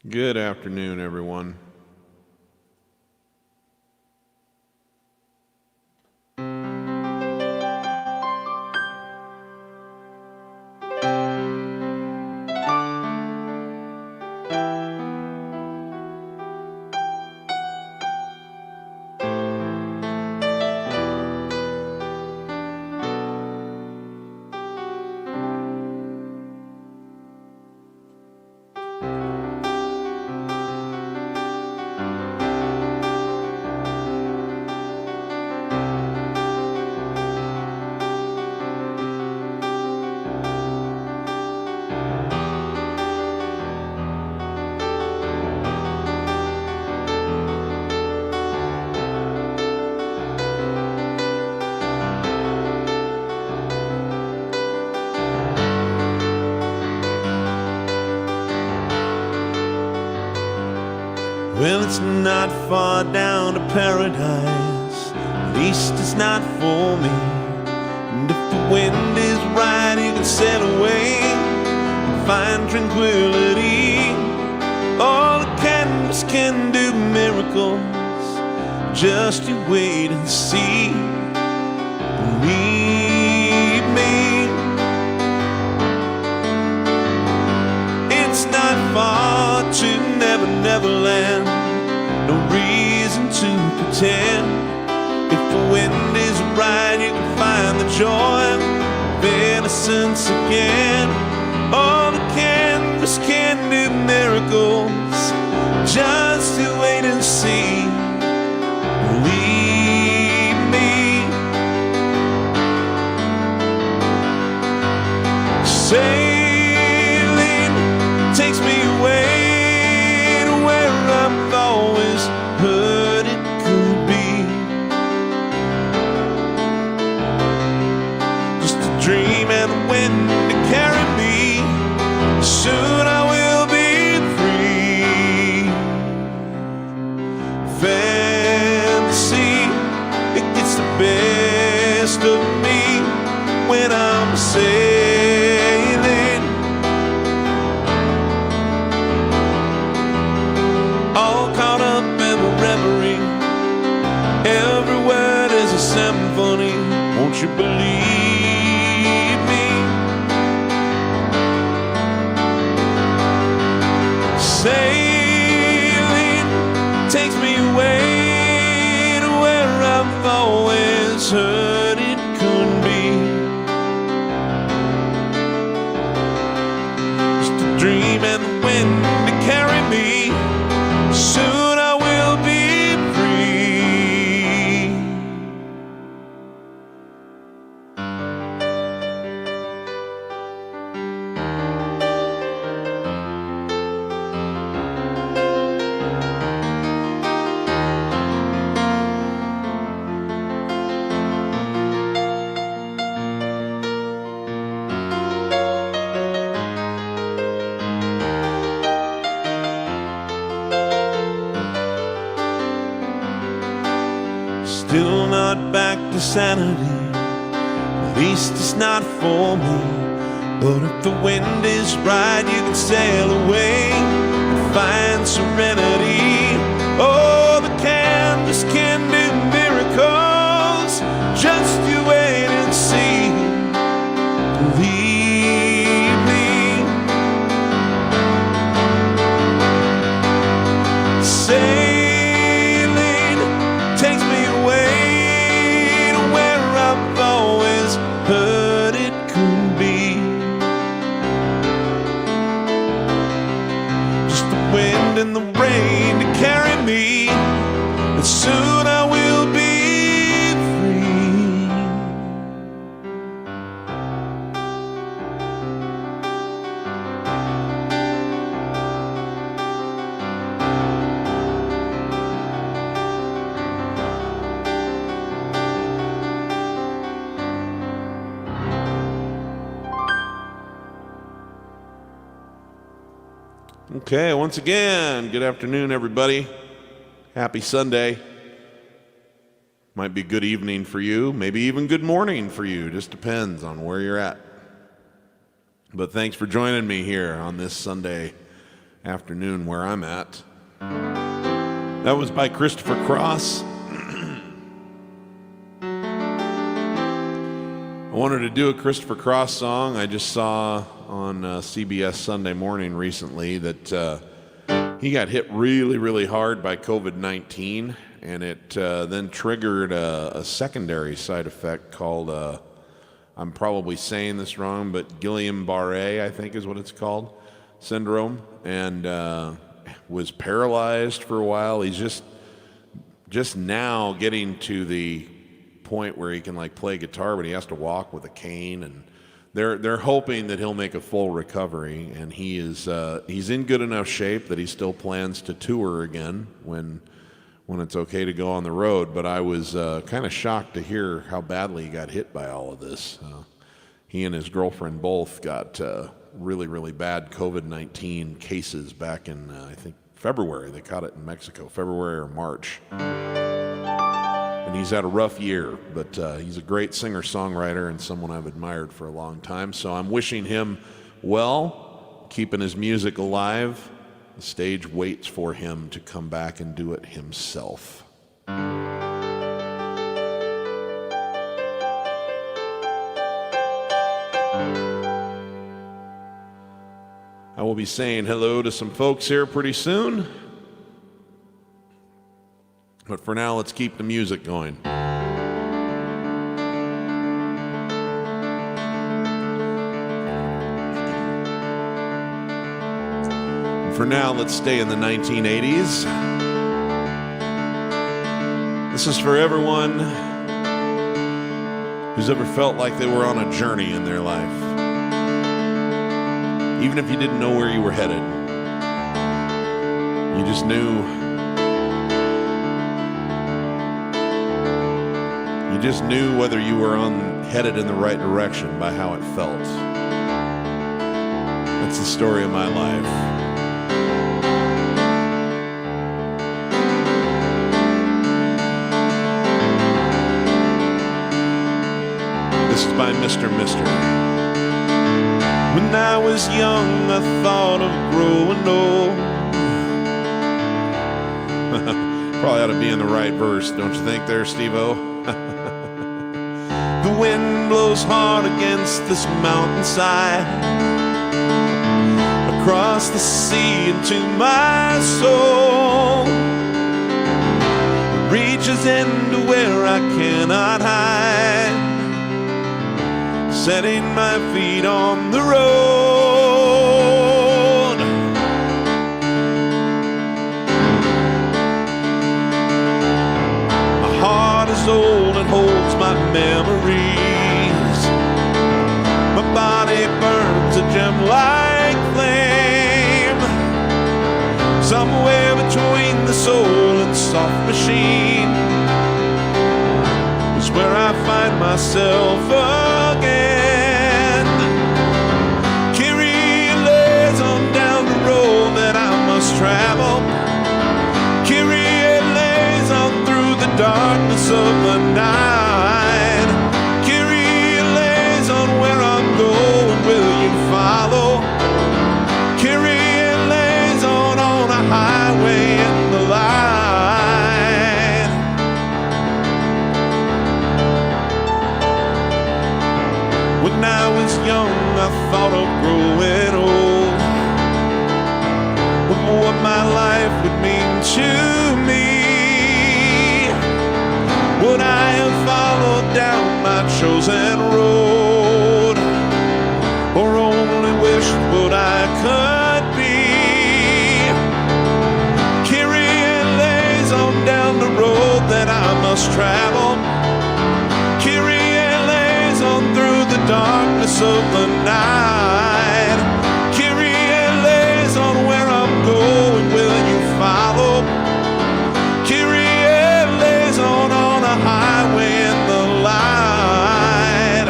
Good afternoon, everyone. Well, it's not far down to paradise, at least it's not for me. And if the wind is right, you can sail away and find tranquility. All the canvas can do miracles, just you wait and see. Believe me, it's not far to Neverland, no reason to pretend. If the wind is right, you can find the joy of innocence again. All the canvas can do miracles, just you wait and see. Believe me. Sailing takes me away, heard it could be just a dream and the wind to carry me. Soon I will be free. Fantasy, it gets the best of me when I'm sailing. All caught up reverie, every word is a symphony. Won't you believe me? Sailing takes me away to where I've always heard it could be. Just a dream and the wind to carry me. Soon still not back to sanity, at least it's not for me. But if the wind is right, you can sail away and find serenity. Oh, the canvas can do miracles, just you wait and see. Believe me. Sailing takes me away to where I've always heard it could be. Just the wind and the rain to carry me, and soon I will be Okay, once again, good afternoon, everybody. Happy Sunday. Might be good evening for you, maybe even good morning for you, just depends on where you're at. But thanks for joining me here on this Sunday afternoon where I'm at. That was by Christopher Cross. I wanted to do a Christopher Cross song. I just saw on CBS Sunday Morning recently that he got hit really, really hard by COVID-19, and it then triggered a secondary side effect called, I'm probably saying this wrong, but Guillain-Barré, I think is what it's called, syndrome, and was paralyzed for a while. He's just now getting to the point where he can like play guitar, but he has to walk with a cane, and they're hoping that he'll make a full recovery, and he's in good enough shape that he still plans to tour again when it's okay to go on the road. But I was kind of shocked to hear how badly he got hit by all of this. He and his girlfriend both got really, really bad COVID-19 cases back in I think February. They caught it in Mexico, February or March. And he's had a rough year, but he's a great singer-songwriter and someone I've admired for a long time. So I'm wishing him well, keeping his music alive. The stage waits for him to come back and do it himself. I will be saying hello to some folks here pretty soon. But for now, let's keep the music going. And for now, let's stay in the 1980s. This is for everyone who's ever felt like they were on a journey in their life. Even if you didn't know where you were headed, you just knew. You just knew whether you were headed in the right direction by how it felt. That's the story of my life. This is by Mr. Mister. When I was young, I thought of growing old. Probably ought to be in the right verse, don't you think there, Steve-O? The wind blows hard against this mountainside, across the sea into my soul. It reaches into where I cannot hide, setting my feet on the road. My heart is old and holds my memories. My body burns a gem-like flame. Somewhere between the soul and soft machine is where I find myself again. Kyrie lays on down the road that I must travel. Kyrie lays on through the darkness of the night. Kyrie lays on where I'm going, will you follow? Kyrie lays on a highway in the light. When I was young, I thought of growing old, of what my life would mean to me. Would I have followed down my chosen road, or only wished what I could be? Kyrie lays on down the road that I must travel. Kyrie lays on through the darkness of the night. Kyrie lays on where I'm going, will you follow? Kyrie lays on a highway in the light.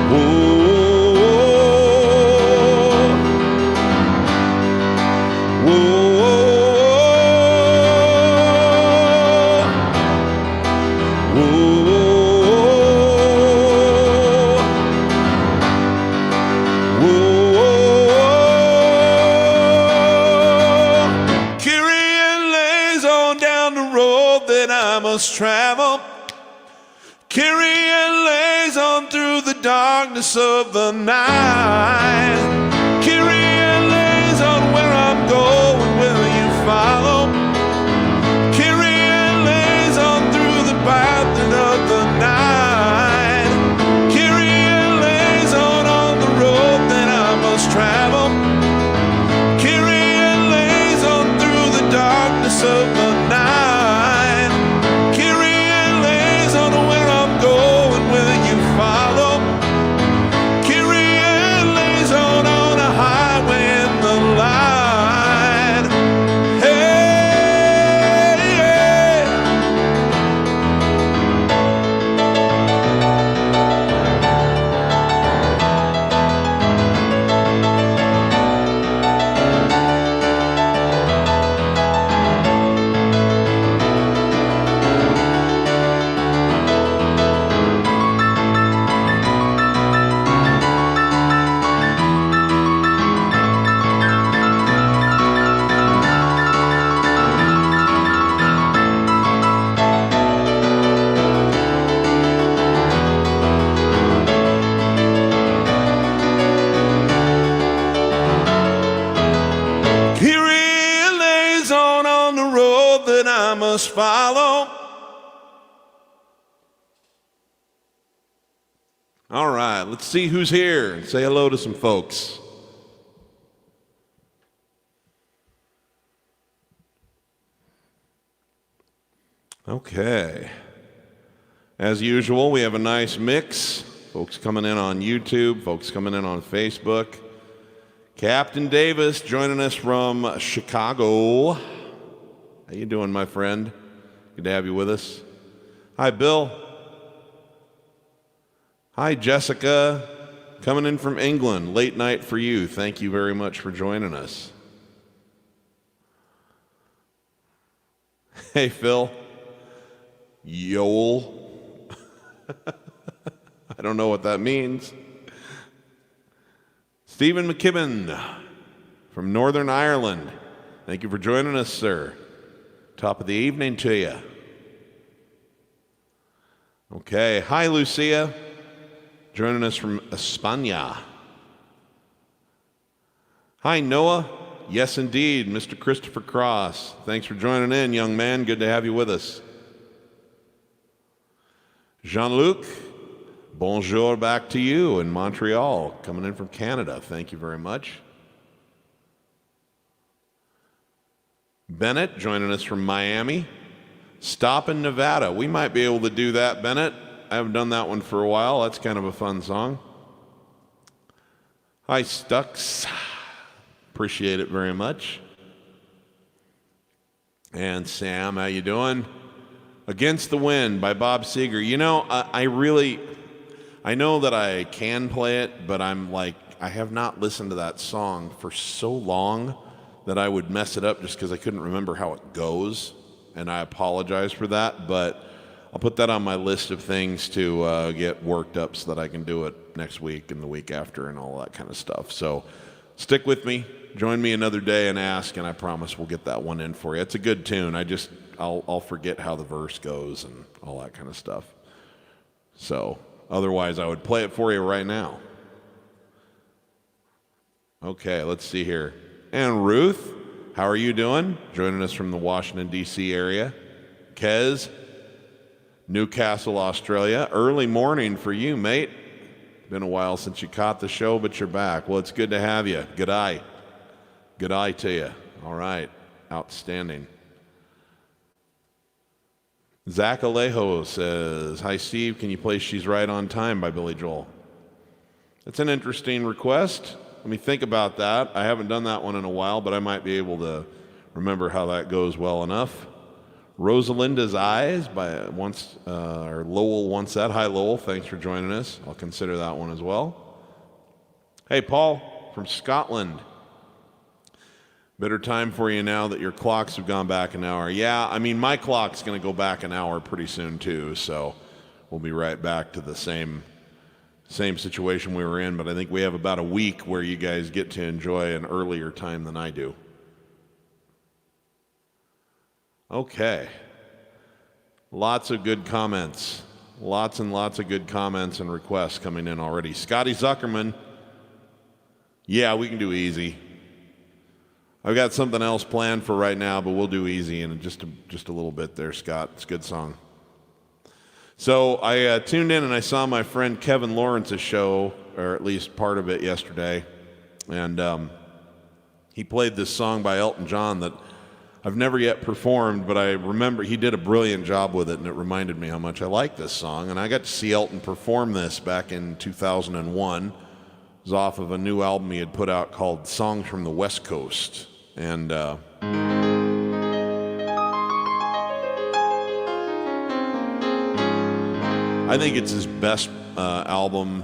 Whoa, whoa, whoa. I must travel. Kyrie lays on through the darkness of the night. Kyrie lays on where I'm going, will you follow? Kyrie lays on through the path of the night. Kyrie lays on the road that I must travel. Kyrie lays on through the darkness of the night. Follow. Kyrie lays on a highway in the light. Hey, yeah. I must follow. All right, let's see who's here. Say hello to some folks. Okay. As usual, we have a nice mix. Folks coming in on YouTube, folks coming in on Facebook. Captain Davis joining us from Chicago. How you doing, my friend? Good to have you with us. Hi, Bill. Hi, Jessica. Coming in from England. Late night for you. Thank you very much for joining us. Hey, Phil. Yoel. I don't know what that means. Stephen McKibben from Northern Ireland. Thank you for joining us, sir. Top of the evening to you. Okay. Hi, Lucia. Joining us from España. Hi, Noah. Yes, indeed. Mr. Christopher Cross. Thanks for joining in, young man. Good to have you with us. Jean-Luc. Bonjour back to you in Montreal. Coming in from Canada. Thank you very much. Bennett joining us from Miami. Stop in Nevada. We might be able to do that, Bennett. I haven't done that one for a while. That's kind of a fun song. Hi, Stux. Appreciate it very much. And Sam, how you doing? Against the Wind by Bob Seger. You know, I know that I can play it, but I'm like, I have not listened to that song for so long that I would mess it up just because I couldn't remember how it goes, and I apologize for that, but I'll put that on my list of things to get worked up so that I can do it next week and the week after and all that kind of stuff. So stick with me, join me another day and ask, and I promise we'll get that one in for you. It's a good tune. I'll forget how the verse goes and all that kind of stuff. So otherwise I would play it for you right now. Okay, let's see here. And Ruth, how are you doing? Joining us from the Washington, D.C. area. Kez, Newcastle, Australia. Early morning for you, mate. Been a while since you caught the show, but you're back. Well, it's good to have you. Good eye. Good eye to you. All right. Outstanding. Zach Alejo says, hi, Steve. Can you play She's Right on Time by Billy Joel? That's an interesting request. Let me think about that. I haven't done that one in a while, but I might be able to remember how that goes well enough. Rosalinda's Eyes by Lowell Once Said. Hi, Lowell. Thanks for joining us. I'll consider that one as well. Hey, Paul from Scotland. Better time for you now that your clocks have gone back an hour. Yeah, I mean, my clock's going to go back an hour pretty soon, too, so we'll be right back to the same situation we were in, but I think we have about a week where you guys get to enjoy an earlier time than I do. Okay. Lots of good comments. Lots and lots of good comments and requests coming in already. Scotty Zuckerman. Yeah, we can do easy. I've got something else planned for right now, but we'll do easy in just a little bit there, Scott. It's a good song. So I tuned in and I saw my friend Kevin Lawrence's show, or at least part of it, yesterday. And he played this song by Elton John that I've never yet performed, but I remember he did a brilliant job with it, and it reminded me how much I like this song. And I got to see Elton perform this back in 2001. It was off of a new album he had put out called Songs from the West Coast. And I think it's his best album,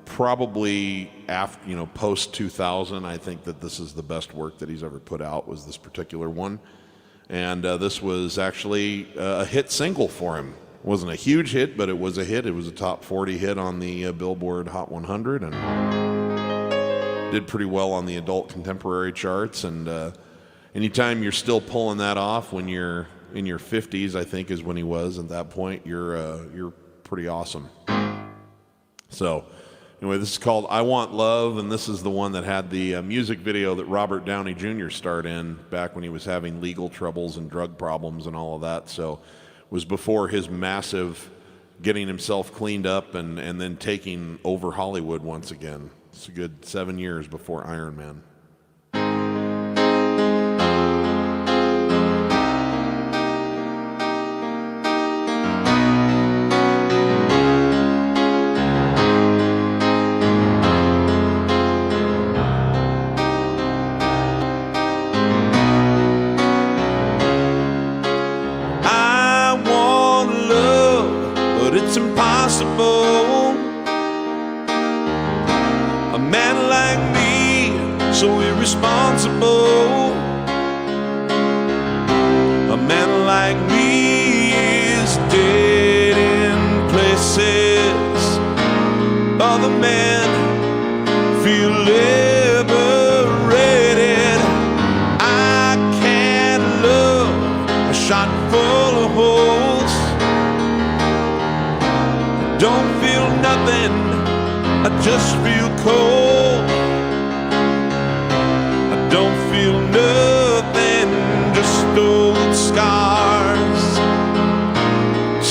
probably after, post 2000. I think that this is the best work that he's ever put out, was this particular one. And this was actually a hit single for him. It wasn't a huge hit, but it was a hit. It was a top 40 hit on the Billboard Hot 100, and did pretty well on the adult contemporary charts. And anytime you're still pulling that off when you're in your 50s, I think is when he was at that point, you're pretty awesome. So anyway, this is called I Want Love, and this is the one that had the music video that Robert Downey Jr. starred in back when he was having legal troubles and drug problems and all of that. So it was before his massive getting himself cleaned up and then taking over Hollywood once again. It's a good 7 years before Iron Man. So irresponsible. A man like me is dead in places other men feel liberated. I can't love a shot full of holes. I don't feel nothing, I just feel cold. Don't feel nothing, just old scars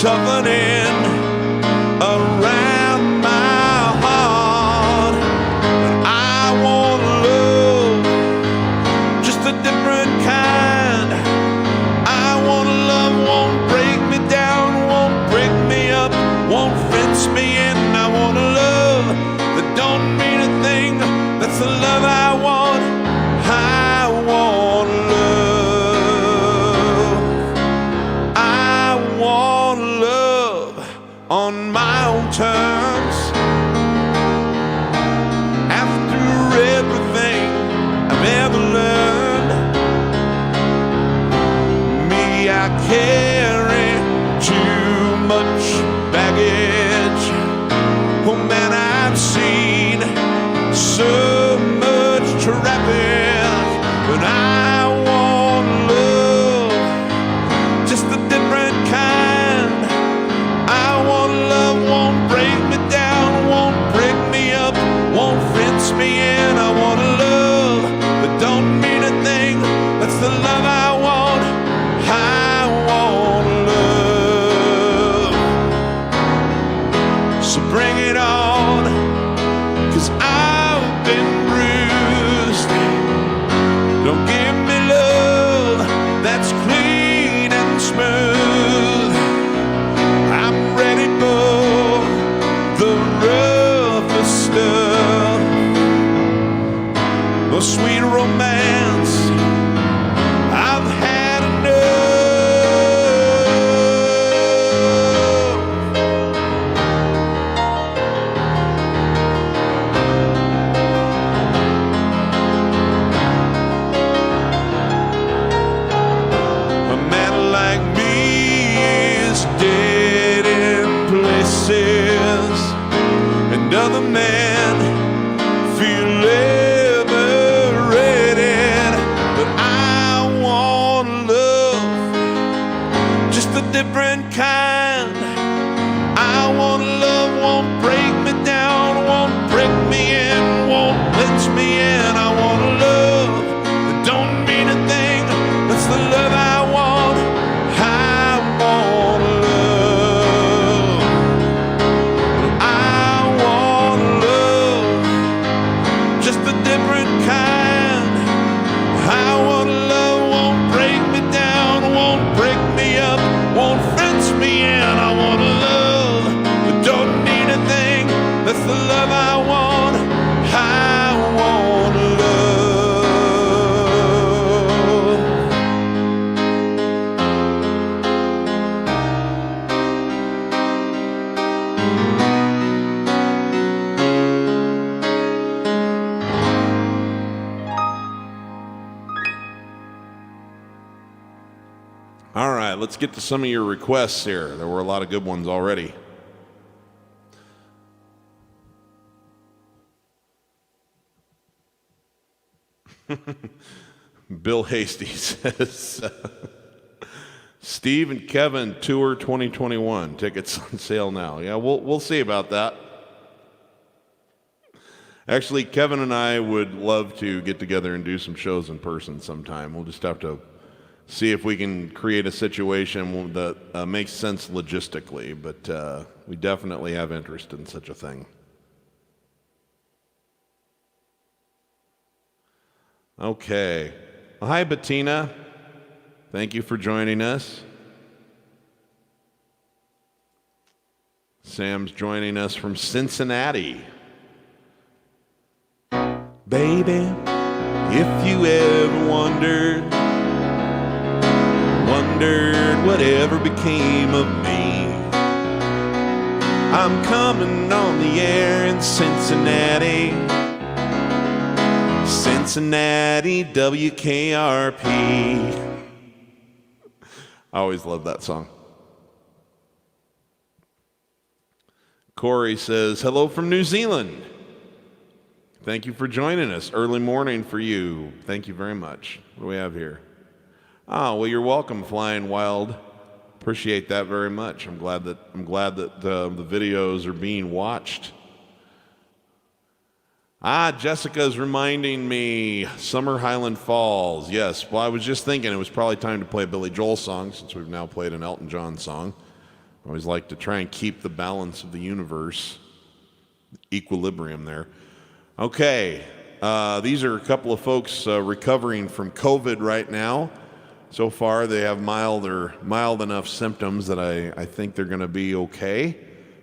toughening around my heart. But I want love, just a different kind. I want love, won't break me down, won't break me up, won't fence me in. I want a love that don't mean a thing, that's the love I want. I want love. I want love on my own terms. After everything I've ever learned, me, I carry too much baggage. Oh man, I've seen so much traffic. But I want love, just a different kind. I want love, won't break different kind. I want love, won't break me down, won't prick me in, won't pinch me in. I want love that don't mean a thing. That's the love I want. I want love. I want love, just a different kind. I want love, won't break me down, won't break me up, won't fence me in. I want love that don't mean a thing. That's the love I want. I want love. All right, let's get to some of your requests here. There were a lot of good ones already. Bill Hasty says, Steve and Kevin Tour 2021. Tickets on sale now. Yeah, we'll see about that. Actually, Kevin and I would love to get together and do some shows in person sometime. We'll just have to see if we can create a situation that makes sense logistically, but we definitely have interest in such a thing. Okay. Well, hi, Bettina. Thank you for joining us. Sam's joining us from Cincinnati. Baby, if you ever wondered whatever became of me, I'm coming on the air in Cincinnati. Cincinnati, WKRP. I always love that song. Corey says, hello from New Zealand. Thank you for joining us. Early morning for you. Thank you very much. What do we have here? Oh, well, you're welcome, Flying Wild. Appreciate that very much. I'm glad that the videos are being watched. Jessica's reminding me, Summer Highland Falls. Yes, well, I was just thinking it was probably time to play a Billy Joel song since we've now played an Elton John song. I always like to try and keep the balance of the universe, equilibrium there. Okay, these are a couple of folks recovering from COVID right now. So far, they have mild enough symptoms that I think they're going to be okay,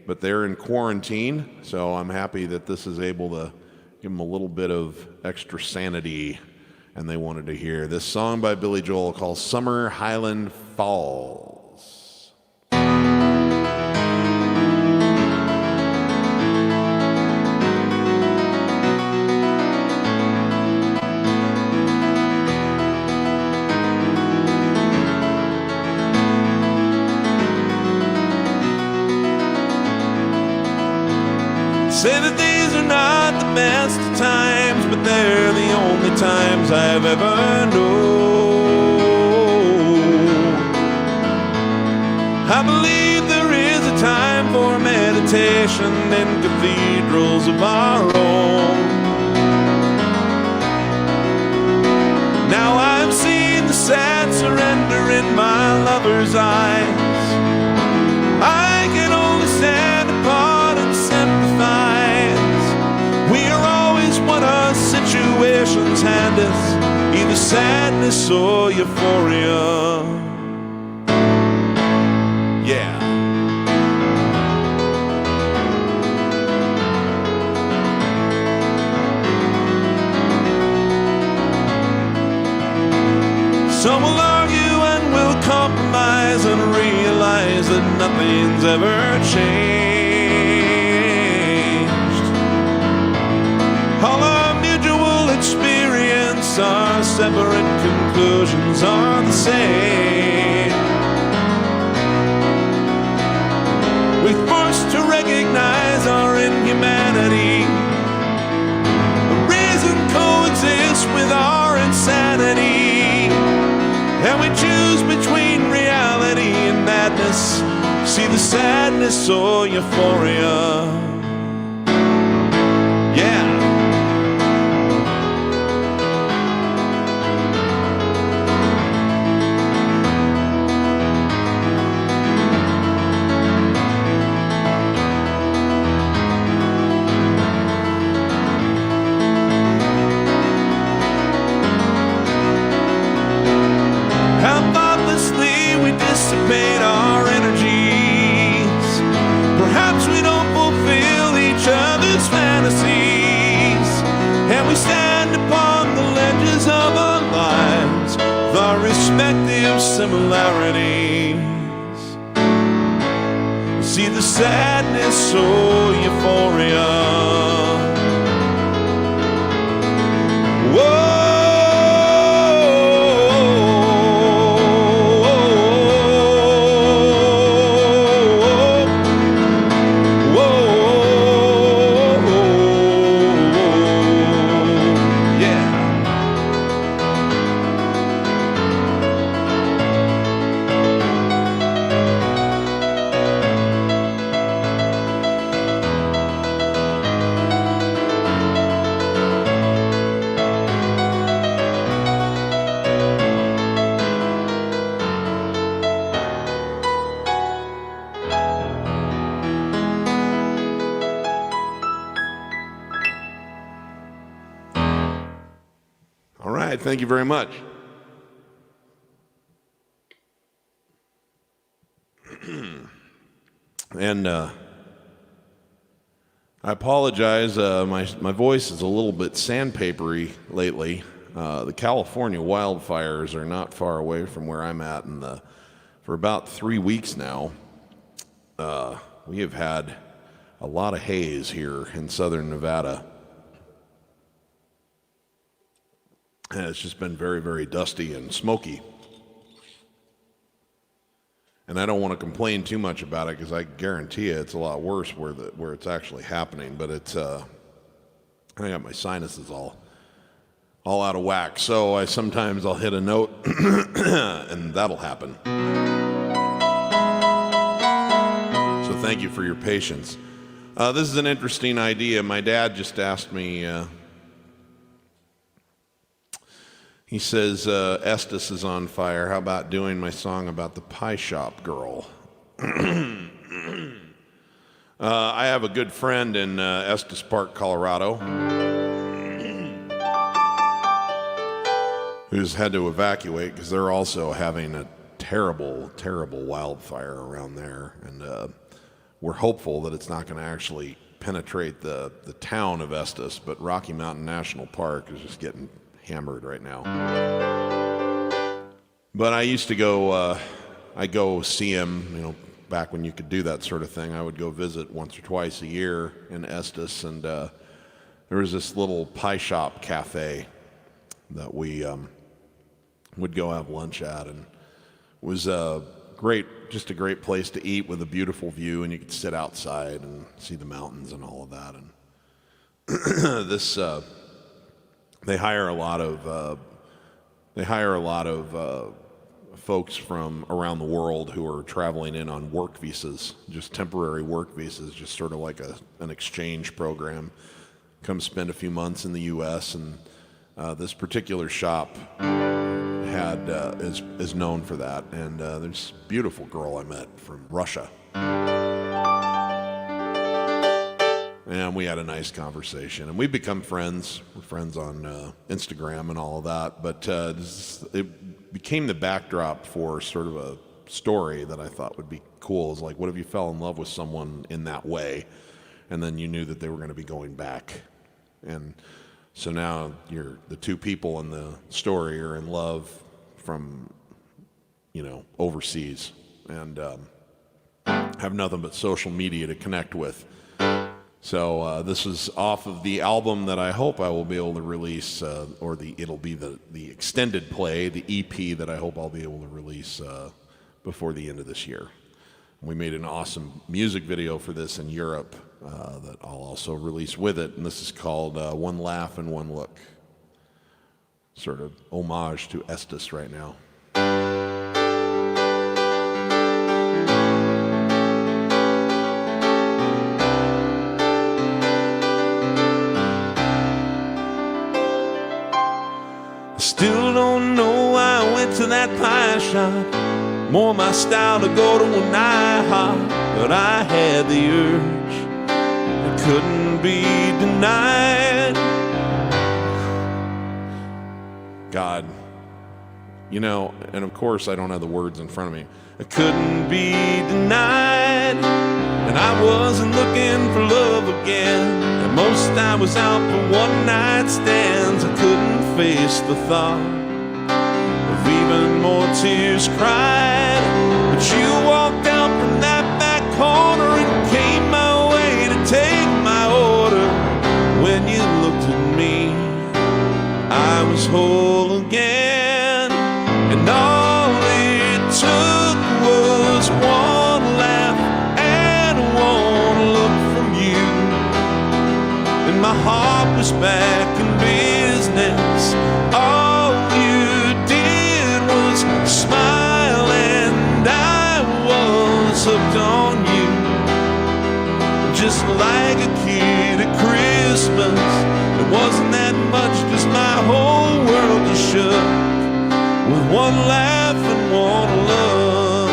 but they're in quarantine, so I'm happy that this is able to give them a little bit of extra sanity, and they wanted to hear this song by Billy Joel called Summer Highland Falls. Say that these are not the best of times, but they're the only times I've ever known. I believe there is a time for meditation in cathedrals of our own. Now I'm seeing the sad surrender in my lover's eyes. I can only stand apart and sympathize. We are always what our situations hand us, either sadness or euphoria. Yeah. Some will argue and will compromise and realize that nothing's ever changed. All our mutual experience, our separate conclusions are the same. We're forced to recognize our inhumanity. Reason coexists with our insanity. And we choose between reality and madness. See the sadness or euphoria. Yeah. How thoughtlessly we dissipate our energies. Perhaps we don't fulfill each other's fantasies, and we stand upon the ledges of our lives with our respective similarities. See the sadness or euphoria. Whoa. Thank you very much. And I apologize, my voice is a little bit sandpapery lately. The California wildfires are not far away from where I'm at, and for about 3 weeks now, we have had a lot of haze here in southern Nevada. And it's just been very, very dusty and smoky. And I don't want to complain too much about it because I guarantee you it's a lot worse where it's actually happening. But it's I got my sinuses all out of whack. So sometimes I'll hit a note and that'll happen. So thank you for your patience. This is an interesting idea. My dad just asked me. He says, Estes is on fire. How about doing my song about the pie shop girl? I have a good friend in Estes Park, Colorado, who's had to evacuate because they're also having a terrible, terrible wildfire around there. And we're hopeful that it's not going to actually penetrate the town of Estes, but Rocky Mountain National Park is just getting hammered right now. But I used to go, I go see him, back when you could do that sort of thing. I would go visit once or twice a year in Estes, and there was this little pie shop cafe that we would go have lunch at, and it was just a great place to eat with a beautiful view, and you could sit outside and see the mountains and all of that. And they hire a lot of folks from around the world who are traveling in on work visas, just temporary work visas, just sort of like an exchange program. Come spend a few months in the U.S. and this particular shop is known for that. And there's a beautiful girl I met from Russia. And we had a nice conversation, and we've become friends. We're friends on Instagram and all of that. But it became the backdrop for sort of a story that I thought would be cool. Is like, what if you fell in love with someone in that way, and then you knew that they were going to be going back? And so now the two people in the story are in love from, overseas, and have nothing but social media to connect with. So this is off of the album that I hope I will be able to release, it'll be the extended play, the EP that I hope I'll be able to release before the end of this year. We made an awesome music video for this in Europe that I'll also release with it, and this is called One Laugh and One Look. Sort of homage to Estes right now. that pie shop. More my style to go to an IHOP. But I had the urge, it couldn't be denied. God, you know, and of course I don't have the words in front of me. It couldn't be denied. And I wasn't looking for love again. At most I was out for one night stands. I couldn't face the thought of even more tears cried. But you walked out from that back corner and came my way to take my order. When you looked at me, I was whole again. And all it took was one laugh and one look from you, and my heart was back in business. All you did was smile, and I was hooked on you, just like a kid at Christmas. It wasn't that much, just my whole world just shook with one laugh and one love.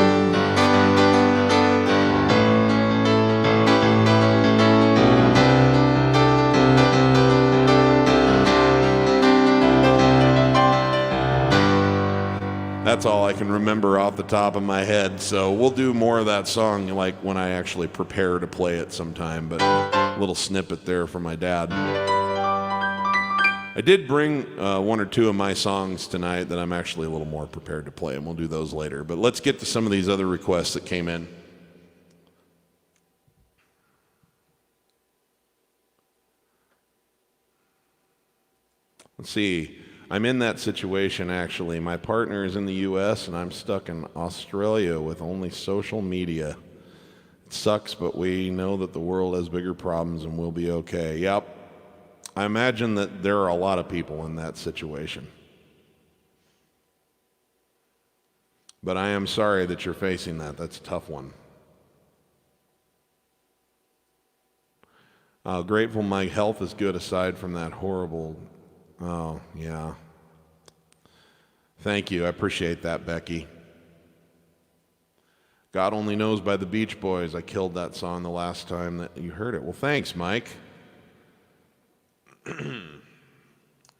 That's all I can remember off the top of my head, so we'll do more of that song like when I actually prepare to play it sometime, but a little snippet there from my dad. I did bring one or two of my songs tonight that I'm actually a little more prepared to play, and we'll do those later. But let's get to some of these other requests that came in. Let's see. I'm in that situation, actually. My partner is in the U.S., and I'm stuck in Australia with only social media. It sucks, but we know that the world has bigger problems, and we'll be okay. Yep. I imagine that there are a lot of people in that situation. But I am sorry that you're facing that. That's a tough one. Grateful my health is good aside from that horrible... Oh, yeah. Thank you. I appreciate that, Becky. God Only Knows by the Beach Boys. I killed that song the last time that you heard it. Well, thanks, Mike.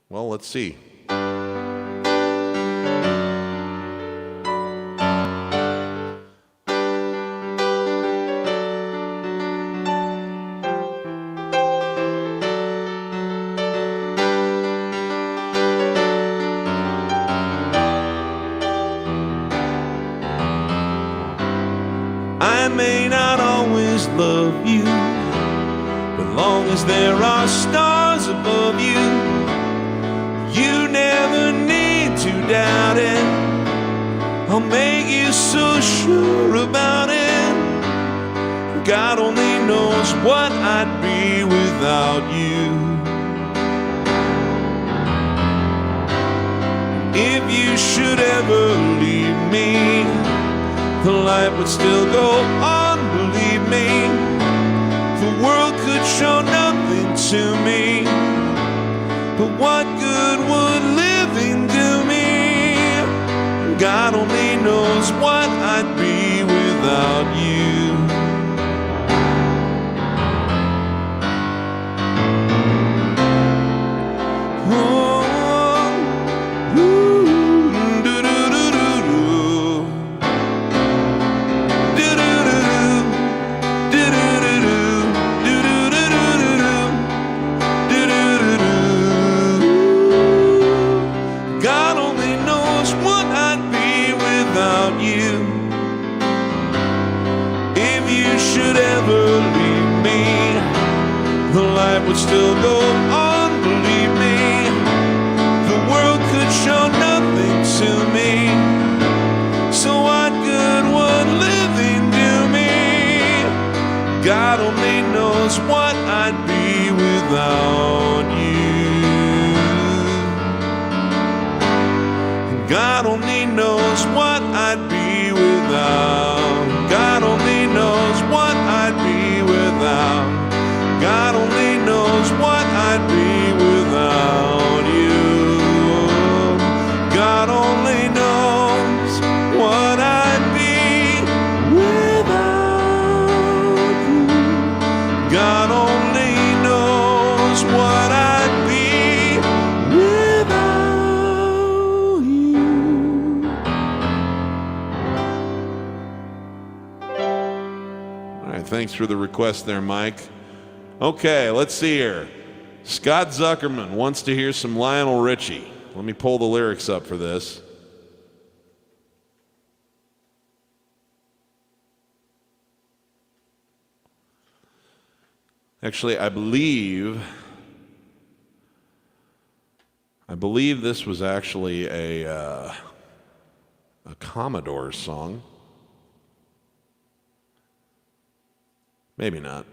Well, let's see. I may not always love you, but long as there are stars above you, you never need to doubt it. I'll make you so sure about it. God only knows what I'd be without you. If you should ever leave me, the light would still go on, believe me. The world could show nothing to me, but what good would living do me? God only knows what I'd be without you. Would still go on, believe me. The world could show nothing to me, so what good would living do me? God only knows what I'd be without you. God only knows what I'd be without. God only knows what I'd be without. God only knows what I'd be without you. God only knows. what I'd be without you. All right, thanks for the request there, Mike. Okay, let's see here. Scott Zuckerman wants to hear some Lionel Richie. Let me pull the lyrics up for this. Actually, I believe this was actually a Commodores song. Maybe not.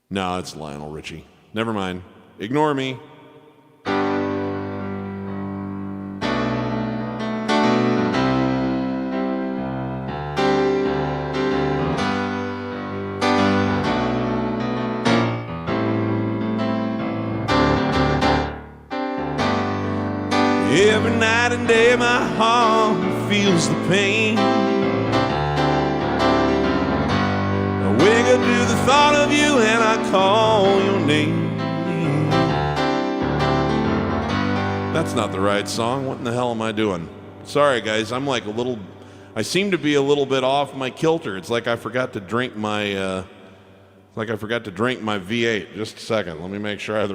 No, it's Lionel Richie. Never mind. Ignore me. Every night and day my heart feels the pain. I wake up to the thought of you and I call your name. That's not the right song. What in the hell am I doing? Sorry, guys. I'm like I seem to be a little bit off my kilter. It's like I forgot to drink my V8. Just a second. Let me make sure I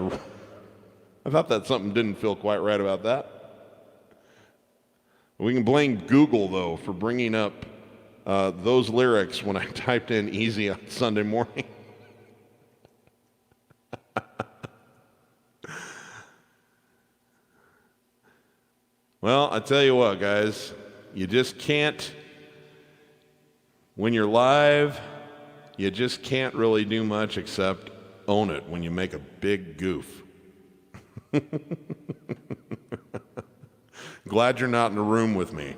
thought that something didn't feel quite right about that. We can blame Google, though, for bringing up those lyrics when I typed in easy on Sunday morning. Well, I tell you what, guys, you just can't, when you're live, you just can't really do much except own it when you make a big goof. Glad you're not in a room with me.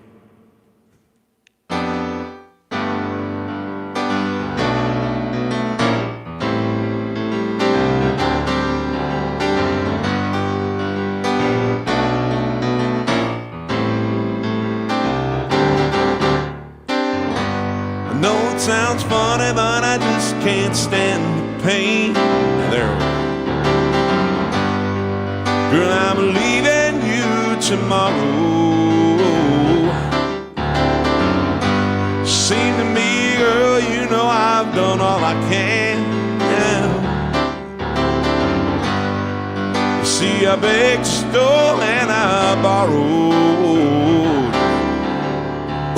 I know it sounds funny, but I just can't stand the pain. There we go. Girl, I'm leaving you tomorrow. Seem to me, girl, you know I've done all I can. You see, I begged, stole, and I borrowed.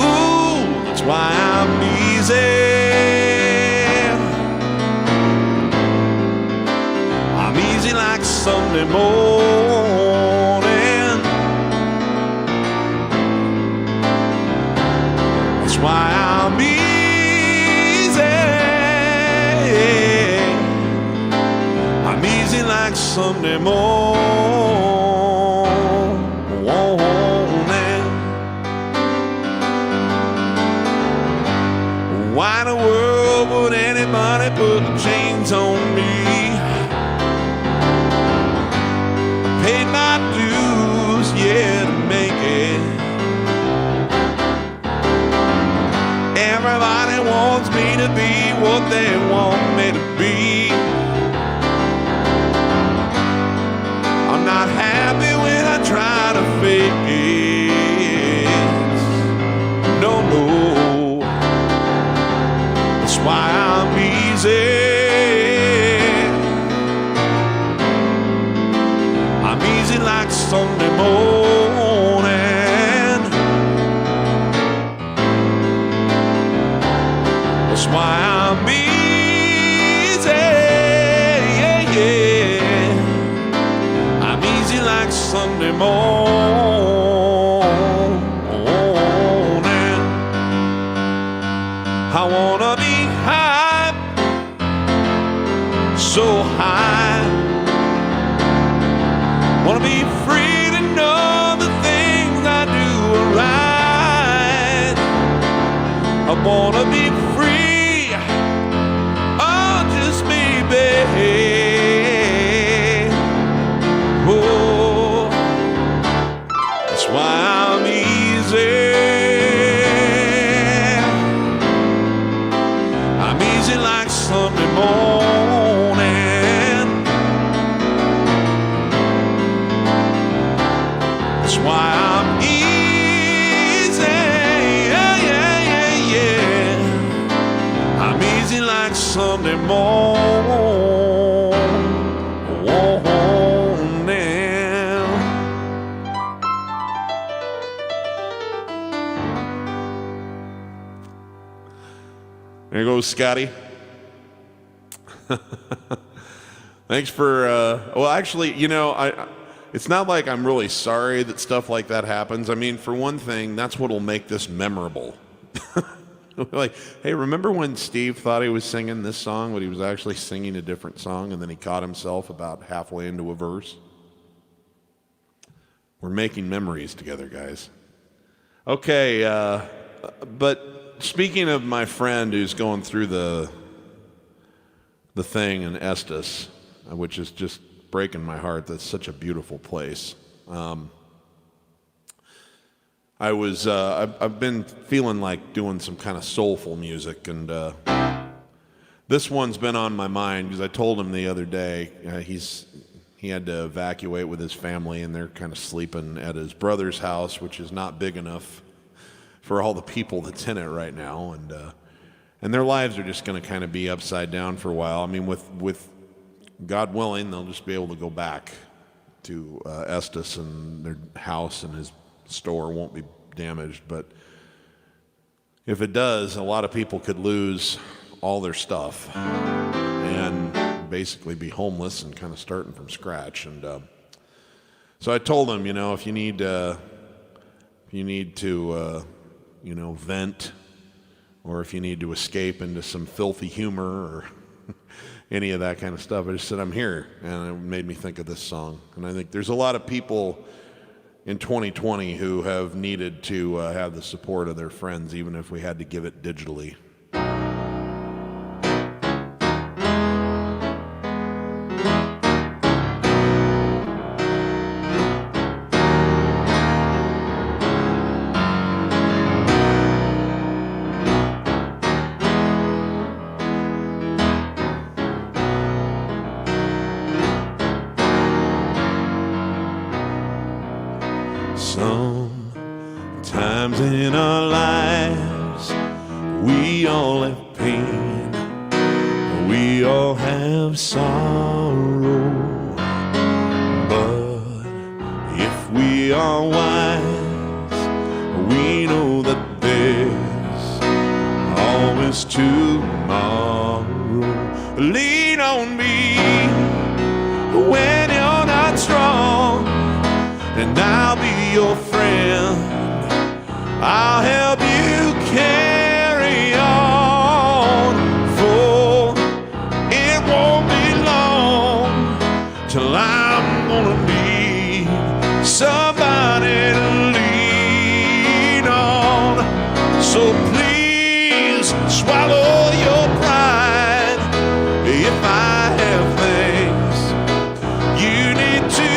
Ooh, that's why I'm easy. I'm easy like Sunday morning. That's why I'm easy. I'm easy like Sunday morning. Why in the world would anybody put the chains on me? I paid my dues, yeah, to make it. Everybody wants me to be what they want me to be. I'm not happy when I try to fake it. No, no. That's why I'm easy. I'm easy like Sunday morning. That's why I'm easy. Yeah, yeah. I'm easy like Sunday morning. I wanna be high, so high. Wanna be free to know the things I do are right. I wanna be free, oh, just be babe. Oh, that's why I'm easy. There goes Scotty. Thanks for, well, actually, you know, it's not like I'm really sorry that stuff like that happens. I mean, for one thing, that's what'll make this memorable. Like, hey, remember when Steve thought he was singing this song, but he was actually singing a different song, and then he caught himself about halfway into a verse? We're making memories together, guys. Okay, but speaking of my friend who's going through the thing in Estes, which is just breaking my heart. That's such a beautiful place. I've been feeling like doing some kind of soulful music, and this one's been on my mind because I told him the other day he had to evacuate with his family, and they're kind of sleeping at his brother's house, which is not big enough for all the people that's in it right now, and their lives are just going to kind of be upside down for a while. I mean, with God willing, they'll just be able to go back to Estes, and their house and his store won't be damaged. But if it does, a lot of people could lose all their stuff and basically be homeless and kind of starting from scratch. And so I told him, you know, if you need to, you know, vent, or if you need to escape into some filthy humor or any of that kind of stuff, I just said, I'm here. And it made me think of this song. And I think there's a lot of people in 2020 who have needed to have the support of their friends, even if we had to give it digitally. Sometimes in our lives we all have pain, we all have sorrow, but if we are wise, we know that there's always tomorrow. Lean on me when you're not strong, and I'll be your friend. I'll help you carry on, for it won't be long till I'm gonna need somebody to lean on. So please swallow your pride if I have things you need to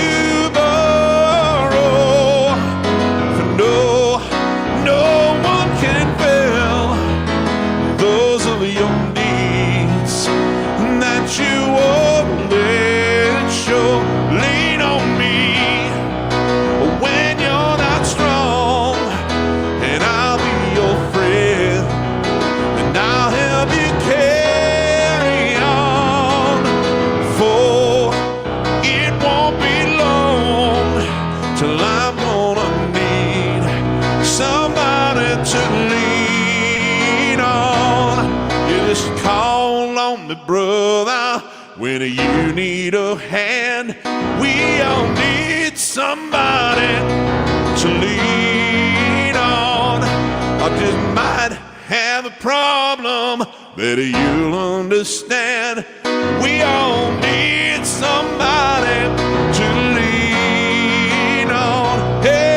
brother, when you need a hand. We all need somebody to lean on. I just might have a problem that you'll understand. We all need somebody to lean on. Hey.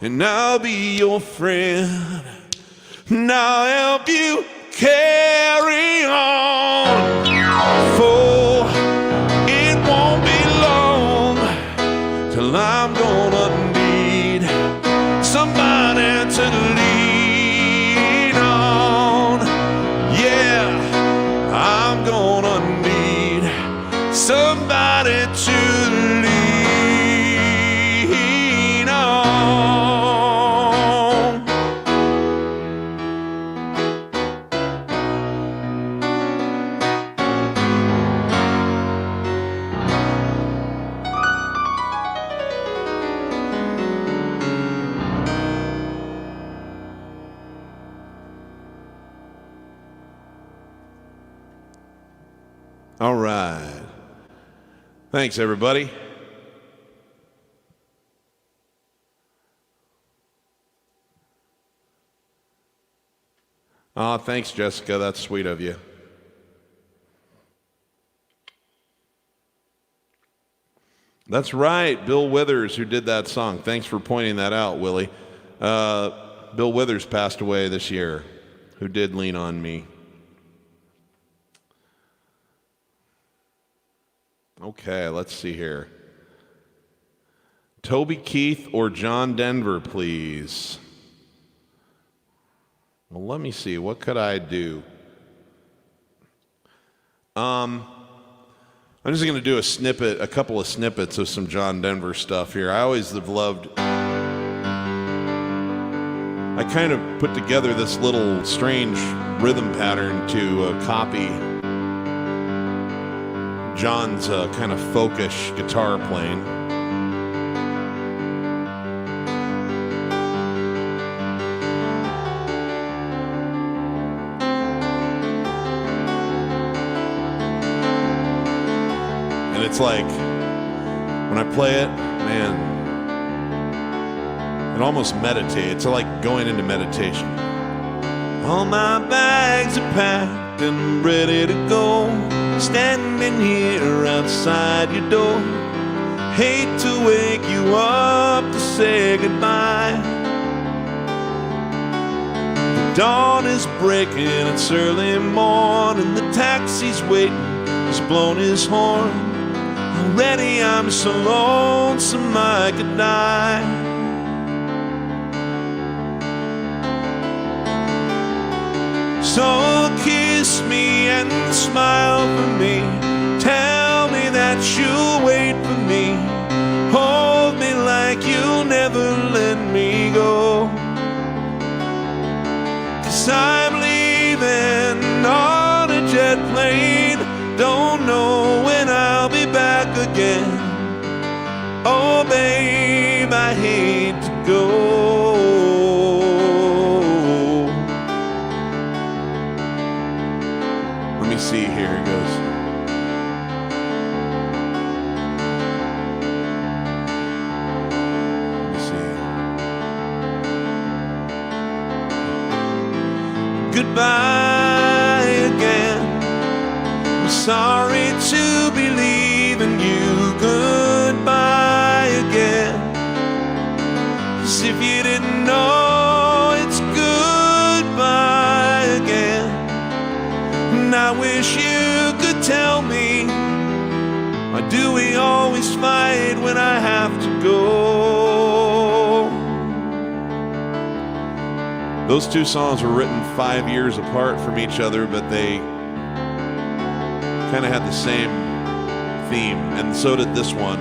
and I'll be your friend, and I'll help you carry on. For it won't be long till I'm gonna need somebody to lean on. Yeah, I'm gonna need somebody to lean on. All right. Thanks, everybody. Oh, thanks, Jessica. That's sweet of you. That's right, Bill Withers, who did that song. Thanks for pointing that out, Willie. Bill Withers passed away this year, who did Lean on Me. Okay, let's see here. Toby Keith or John Denver, please. Well, let me see. What could I do? I'm just going to do a couple of snippets of some John Denver stuff here. I always have loved. I kind of put together this little strange rhythm pattern to copy John's kind of folkish guitar playing. And it's like, when I play it, man, it almost meditates. I like going into meditation. All my bags are packed and ready to go, standing here outside your door. Hate to wake you up to say goodbye. The dawn is breaking, it's early morning. The taxi's waiting, he's blown his horn. Already I'm so lonesome I could die. So kiss me and smile for me. Tell me that you'll wait for me. Hold me like you'll never let me go. 'Cause I'm leaving on a jet plane. Don't know when I'll be back again. Oh babe, I hate to go. See, here it goes. Let me see. Goodbye again. I'm sorry to be leaving you. Goodbye again. 'Cause if you didn't know, it's goodbye again. And I wish you could tell me, why do we always fight when I have to go? Those two songs were written 5 years apart from each other, but they kind of had the same theme, and so did this one.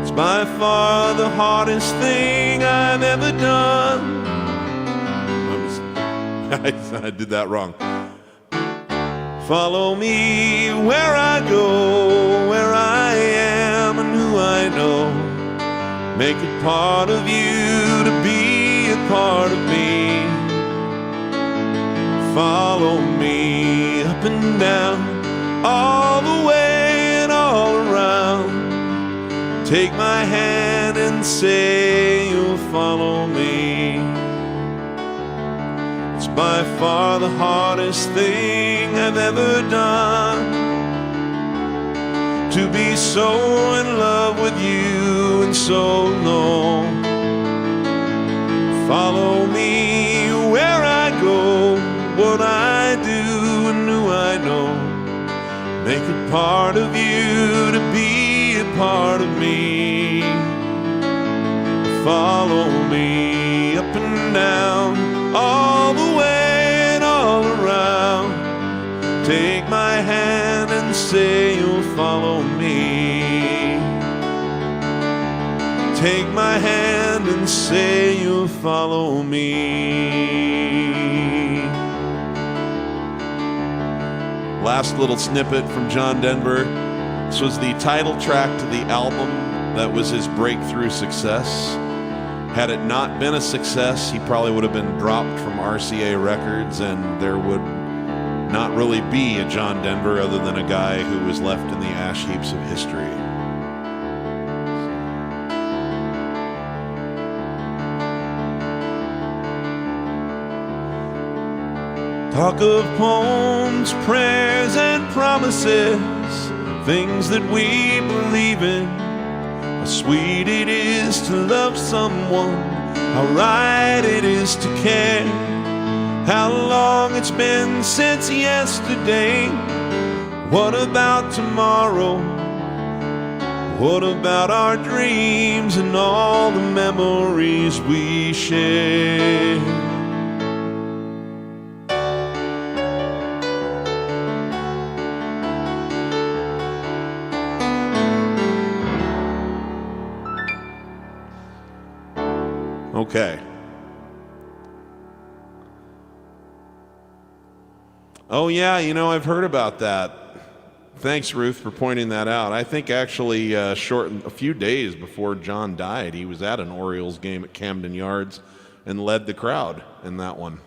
It's by far the hardest thing I've ever done. I did that wrong. Follow me where I go, where I am and who I know. Make it part of you to be a part of me. Follow me up and down, all the way and all around. Take my hand and say you'll follow me. It's by far the hardest thing I've ever done, to be so in love with you and so long. a part of you to be a part of me. Follow me up and down, all the way and all around. Take my hand and say you'll follow me. Take my hand and say you'll follow me. Last little snippet from John Denver. This was the title track to the album that was his breakthrough success. Had it not been a success, he probably would have been dropped from RCA Records, and there would not really be a John Denver other than a guy who was left in the ash heaps of history. Talk of poems, prayers, and promises, things that we believe in. How sweet it is to love someone, how right it is to care. How long it's been since yesterday. What about tomorrow? What about our dreams and all the memories we share? Okay. Oh yeah, you know, I've heard about that. Thanks, Ruth, for pointing that out. I think actually a few days before John died, he was at an Orioles game at Camden Yards and led the crowd in that one.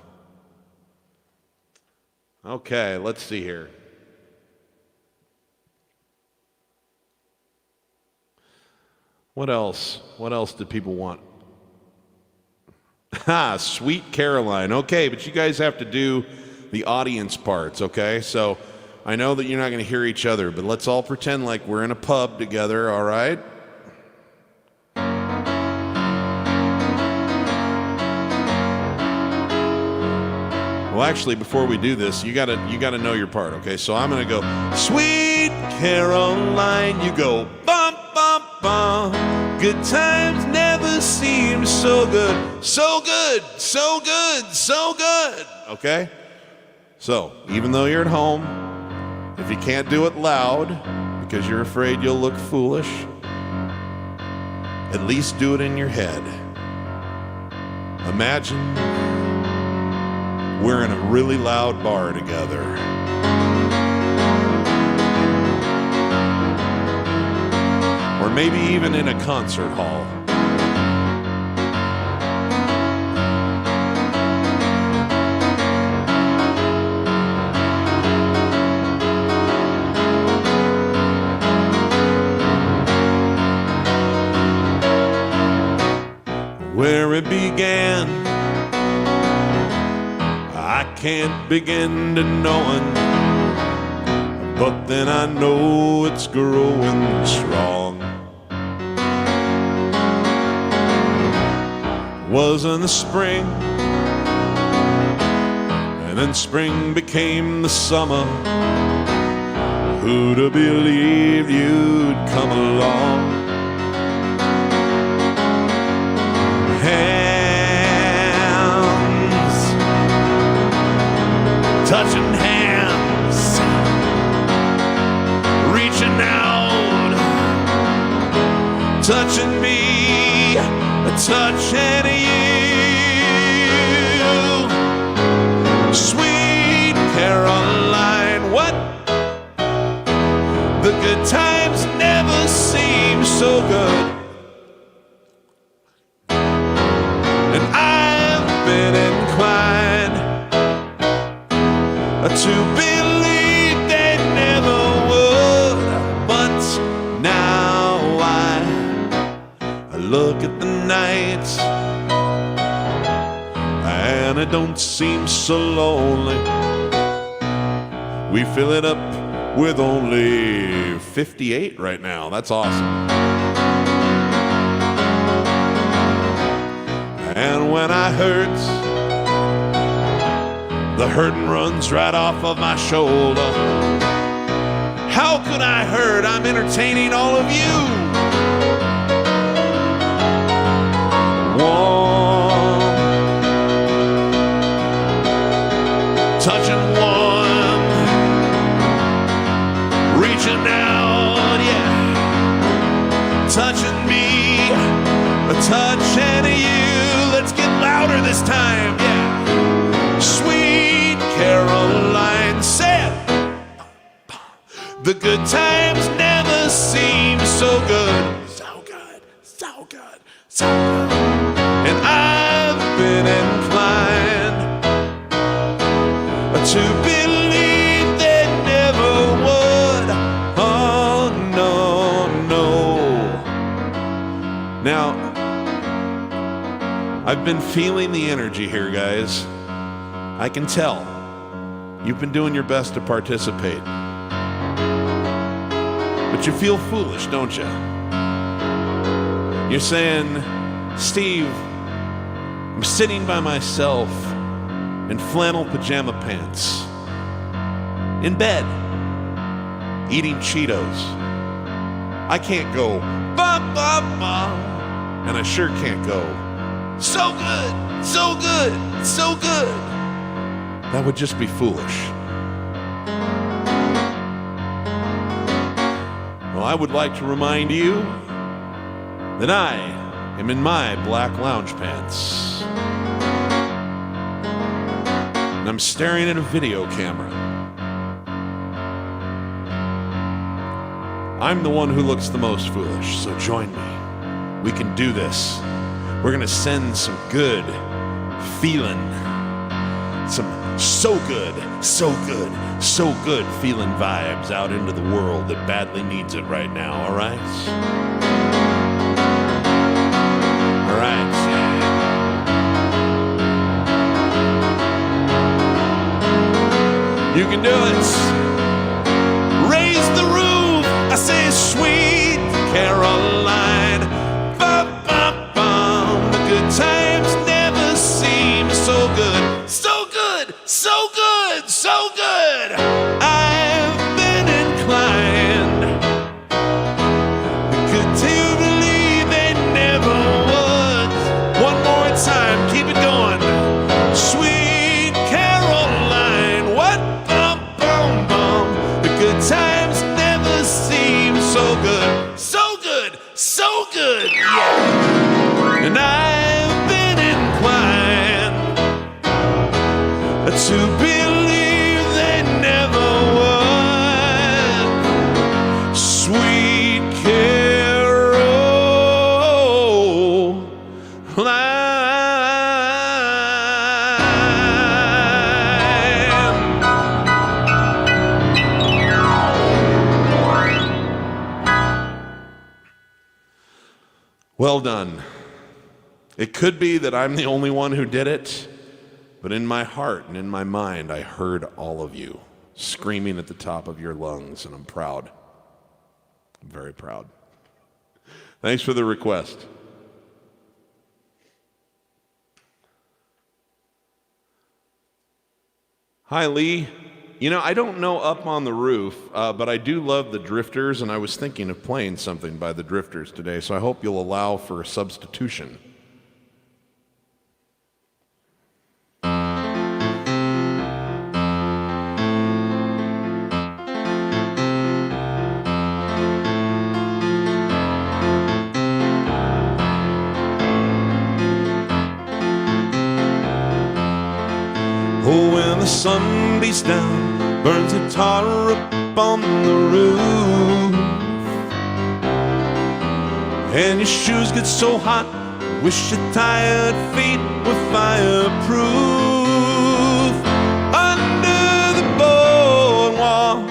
Okay, let's see here. What else? What else did people want? Sweet Caroline. Okay, but you guys have to do the audience parts, okay? So I know that you're not going to hear each other, but let's all pretend like we're in a pub together, all right? Well, actually, before we do this, you gotta know your part, okay? So I'm going to go, Sweet Caroline. You go, bum, bum, bum. Good times never seem so good. So good, so good, so good. Okay? So, even though you're at home, if you can't do it loud because you're afraid you'll look foolish, at least do it in your head. Imagine we're in a really loud bar together. Or maybe even in a concert hall. Where it began, I can't begin to knowing, but then I know it's growing strong. Was in the spring, and then spring became the summer. Who'd have believed you'd come along? Hands, touching hands, reaching out, touching me, touching you, Sweet Caroline. What? The good times never seem so good. And I've been inclined to believe they never would, but now I look at the night and it don't seem so lonely. We fill it up with only 58 right now. That's awesome. And when I hurt, the hurting runs right off of my shoulder. How How could I hurt? I'm entertaining all of you. Warm, touching one, reaching out, yeah, touching me, a touch and a you. Let's get louder this time, yeah. Sweet Caroline said, the good times never seem so good. So good, so good, so good. And I've been inclined to believe they never would. Oh, no, no. Now, I've been feeling the energy here, guys. I can tell. You've been doing your best to participate. But you feel foolish, don't you? You're saying, Steve, I'm sitting by myself in flannel pajama pants, in bed, eating Cheetos. I can't go, ba, ba, ba, and I sure can't go, so good, so good, so good. That would just be foolish. Well, I would like to remind you that I am in my black lounge pants. And I'm staring at a video camera. I'm the one who looks the most foolish, so join me. We can do this. We're gonna send some good feeling, some so good, so good, so good feeling vibes out into the world that badly needs it right now, all right? All right. You can do it. Raise the roof. I say, sweet Caroline. Ba-ba-bum. The good times never seem so good. So good, so good, so good. I've been inclined to believe they never would. One more time, keep it going. Sweet Caroline, what? Bum, bum, bum. The good times never seem so good. So good, so good, yeah. And I've been inclined to believe they never would. Sweet Well done. It could be that I'm the only one who did it, but in my heart and in my mind, I heard all of you screaming at the top of your lungs, and I'm proud. I'm very proud. Thanks for the request. Hi, Lee. You know, I don't know Up on the Roof, but I do love the Drifters, and I was thinking of playing something by the Drifters today, so I hope you'll allow for a substitution. Oh, when the sun beats down, burns the tar up on the roof, and your shoes get so hot, wish your tired feet were fireproof. Under the boardwalk,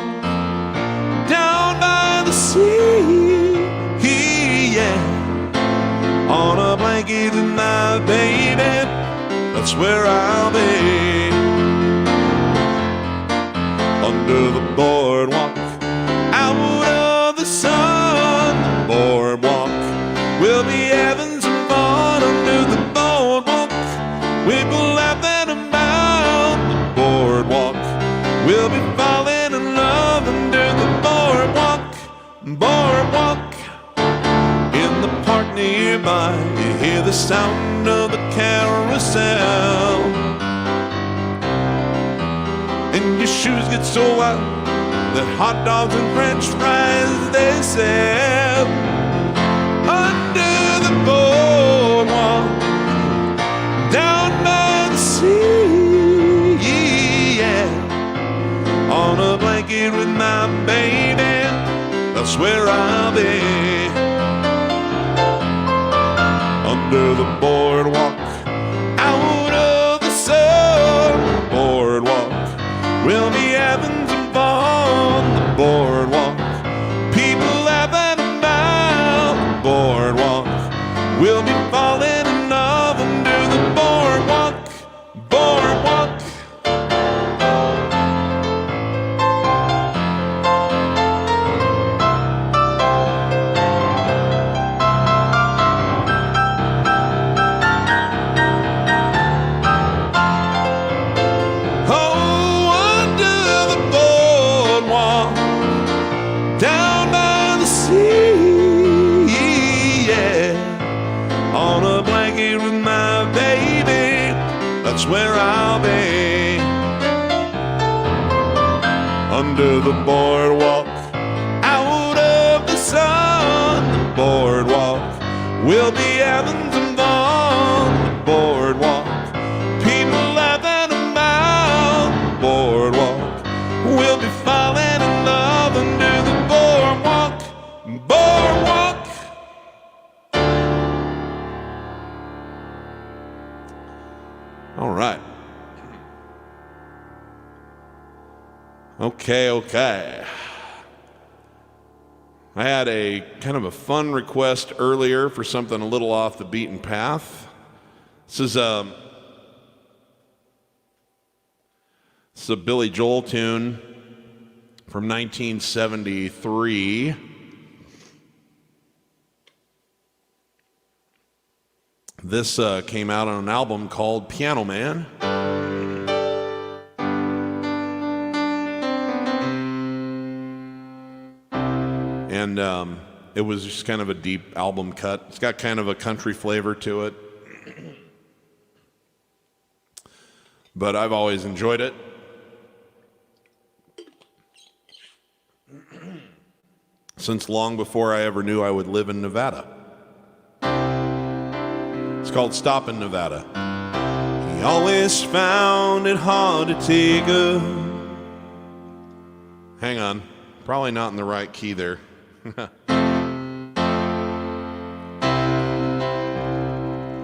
down by the sea, yeah, on a blanket with my baby, that's where I'll be. Under the boardwalk, out of the sun, the boardwalk will be having some fun. Under the boardwalk, we'll laugh at about the boardwalk. We'll be falling in love under the boardwalk. by, you hear the sound of the carousel, and your shoes get so wild that hot dogs and french fries they sell under the boardwalk down by the sea, yeah. On a blanket with my baby, that's where I'll be. Under the boardwalk, out of the sun, boardwalk, we'll be having some fun. The boardwalk, people laughing about the boardwalk, we'll be falling in love under the boardwalk, boardwalk. That's where I'll be. Under the boardwalk, out of the sun, the boardwalk, we'll be having some fun. The boardwalk, people laughing about the boardwalk, we'll be falling in love under the boardwalk, boardwalk. All right. Okay. I had a kind of a fun request earlier for something a little off the beaten path. This is a Billy Joel tune from 1973. This came out on an album called Piano Man. And it was just kind of a deep album cut. It's got kind of a country flavor to it. But I've always enjoyed it. Since long before I ever knew I would live in Nevada. It's called Stop in Nevada. He always found it hard to take her. Hang on. Probably not in the right key there. Let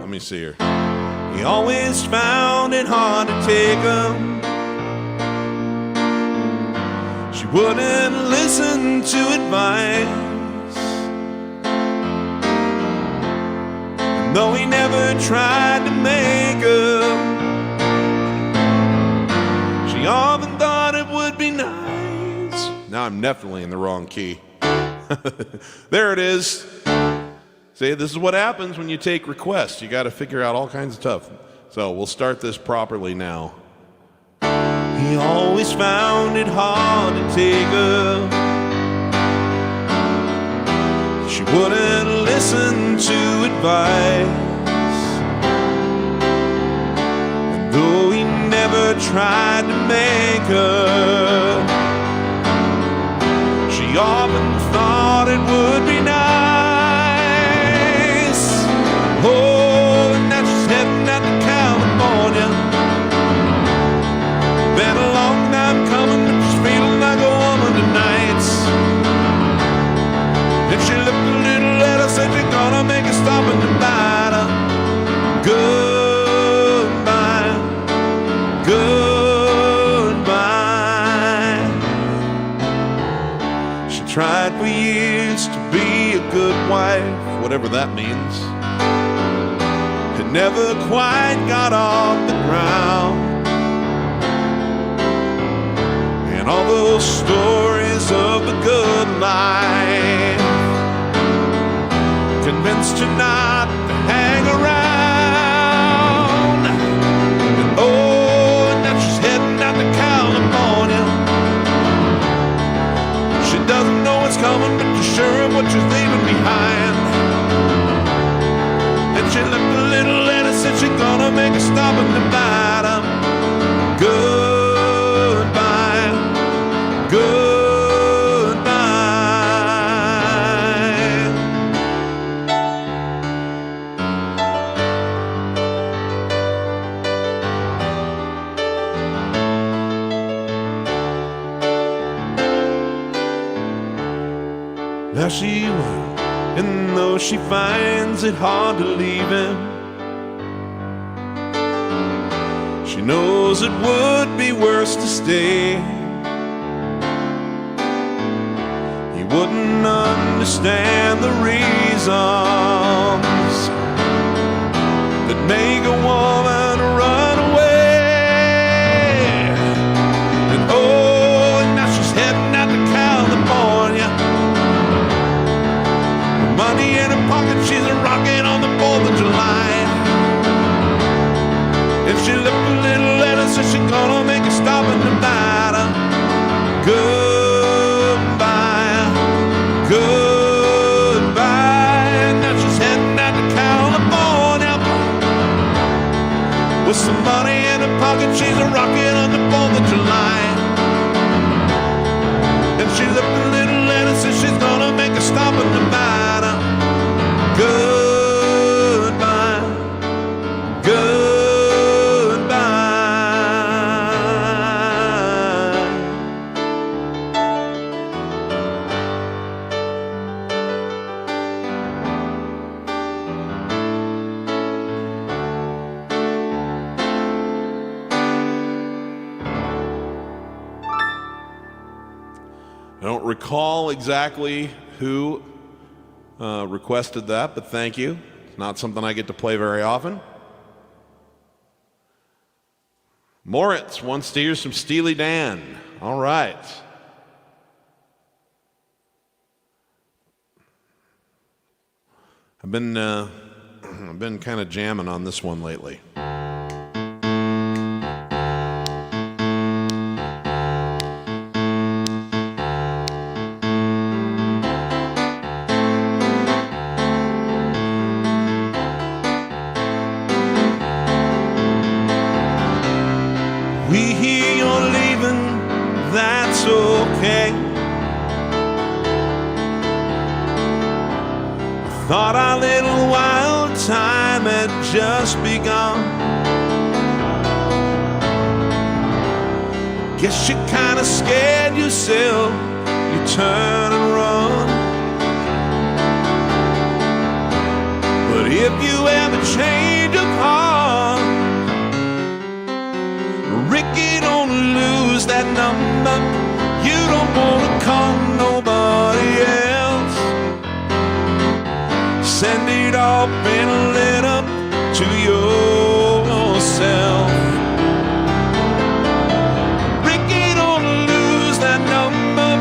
me see here. He always found it hard to take her. She wouldn't listen to advice. Though he never tried to make her, she often thought it would be nice. Now I'm definitely in the wrong key. There it is. See, this is what happens when you take requests. You got to figure out all kinds of stuff. So we'll start this properly now. He always found it hard to take her. She wouldn't listen to advice. And though he never tried to make her, she often thought it would be nice. Oh, and now she's heading out to California. Been a long time coming, but she's feeling like a woman tonight. Then she looked a little at us, said she's gonna make a stop in Nevada. Goodbye, goodbye. She tried for years to be a good wife, whatever that means. It never quite got off the ground. And all those stories of the good life convinced her not to hang around. And oh, now she's heading out to California. She doesn't know what's coming, but she's sure of what she's leaving behind. stop in Nevada. Goodbye, goodbye. Now she went, and though she finds it hard to leave him, she knows it would be worse to stay. He wouldn't understand the reasons that make a woman run away. And oh, and now she's heading out to California. With money in her pocket, she's a rocket on the 4th of July. If she left a little letter, says she's gonna make a stop in Nevada. Goodbye, goodbye. Now she's heading out to California. With some money in her pocket, she's a rocket on the 4th of July. If she left a little letter, says she's gonna make a stop in Nevada. Goodbye, goodbye. I don't recall exactly who requested that, but thank you. It's not something I get to play very often. Moritz wants to hear some Steely Dan. All right. I've been kind of jamming on this one lately. We hear you're leaving, that's okay. Thought our little wild time had just begun. Guess you kinda scared yourself, you turn and run. But if you ever change of heart, Rikki, don't lose that number. You don't wanna call nobody else. Send it off in a letter to yourself. Rikki, don't lose that number.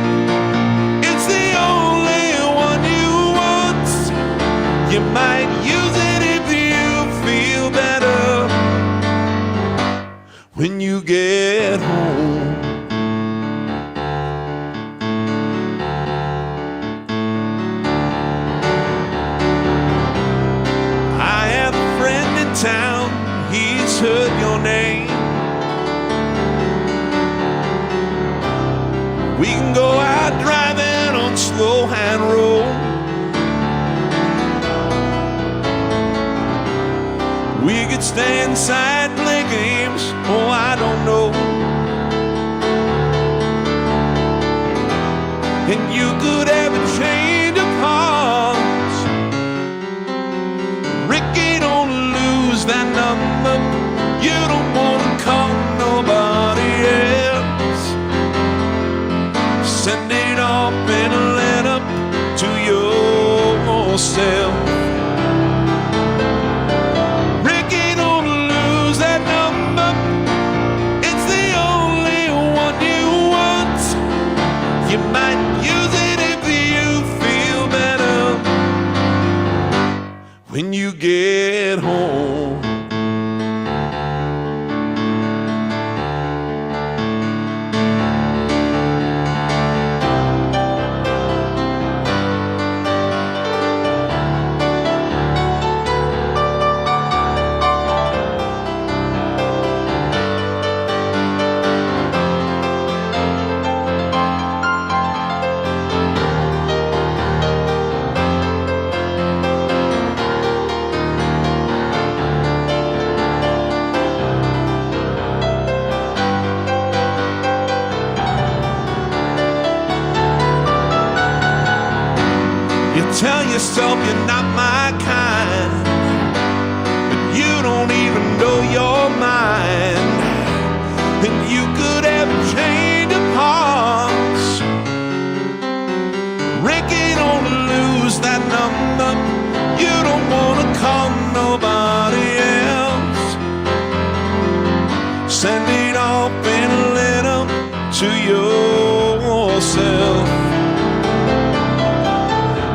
It's the only one you want. You might use it if you feel better when you get home. I have a friend in town, he's heard your name. We can go out driving on Slow Hand Road. We could stay inside, play games, oh I don't know. And you could have a change of hearts. Rikki, don't lose that number. You don't wanna call nobody else. Send it off in a letter to yourself. You might use it if you feel better when you get home. tell yourself you're not my kind, but you don't even know your mind. And you could have a change of hearts. Rikki, don't lose that number. You don't wanna call nobody else. Send it off in a letter to yourself.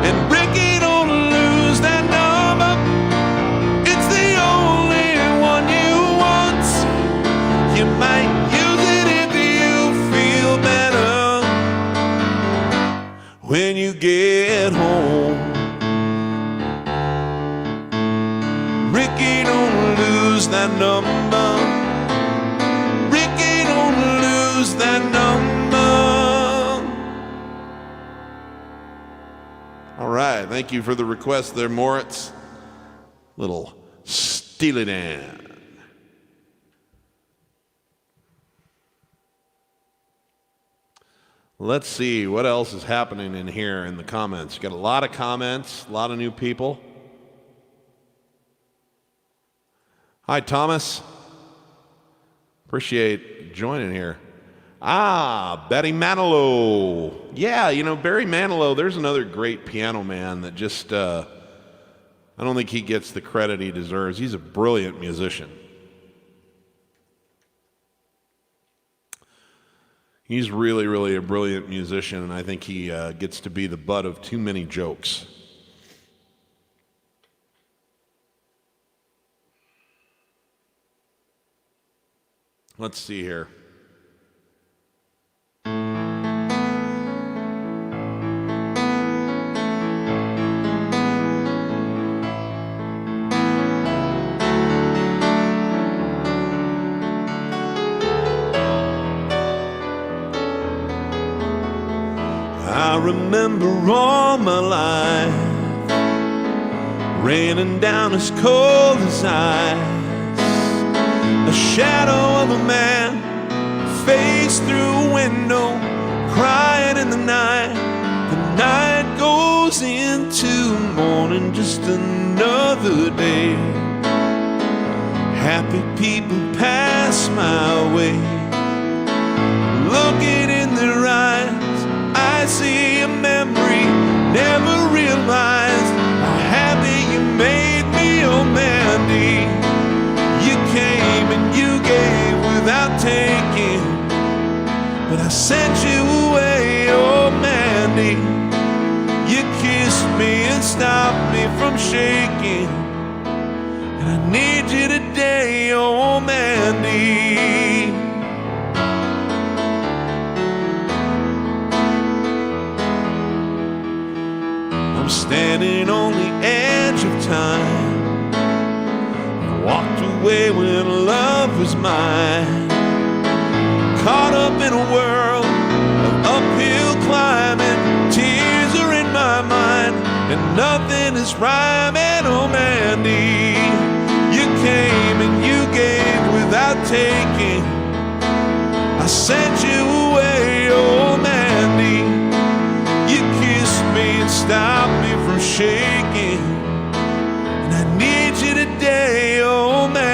And Rikki, don't lose that number. It's the only one you want. You might use it if you feel better when you get home. Rikki, don't lose that number. Rikki, don't lose that number. All right, thank you for the request there, Moritz. Little Steely Dan. Let's see what else is happening in here in the comments. Got a lot of comments, a lot of new people. Hi, Thomas. Appreciate joining here. Betty Manilow. Yeah, you know, Barry Manilow, there's another great piano man that just, I don't think he gets the credit he deserves. He's a brilliant musician. He's really, really a brilliant musician, and I think he gets to be the butt of too many jokes. Let's see here. I remember all my life raining down as cold as ice. The shadow of a man, face through a window, crying in the night. The night goes into morning, just another day. Happy people pass my way. Looking in their eyes, I see a memory, never realized how happy you made me, oh Mandy. You came and you gave without taking, but I sent you away, oh Mandy. You kissed me and stopped me from shaking, and I need you today, oh Mandy. I'm standing on the edge of time. Walked away when love was mine. Caught up in a world of uphill climbing. Tears are in my mind, and nothing is rhyming, oh Mandy. You came and you gave without taking. I sent you away, oh Mandy. You kissed me and stopped me from shaking, and I need you today, oh Mandy.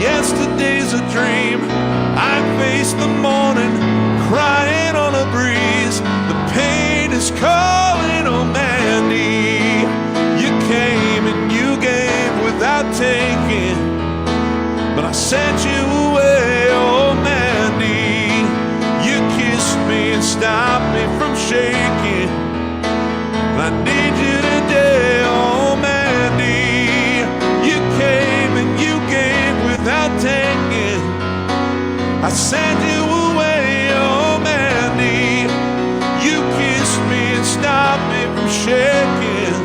Yesterday's a dream. I face the morning, crying on a breeze. The pain is calling, oh Mandy. You came and you gave without taking, but I sent you away, oh Mandy. You kissed me and stopped me from shaking. I need you today, oh Mandy. You came and you gave without taking. I sent you away, oh Mandy. You kissed me and stopped me from shaking,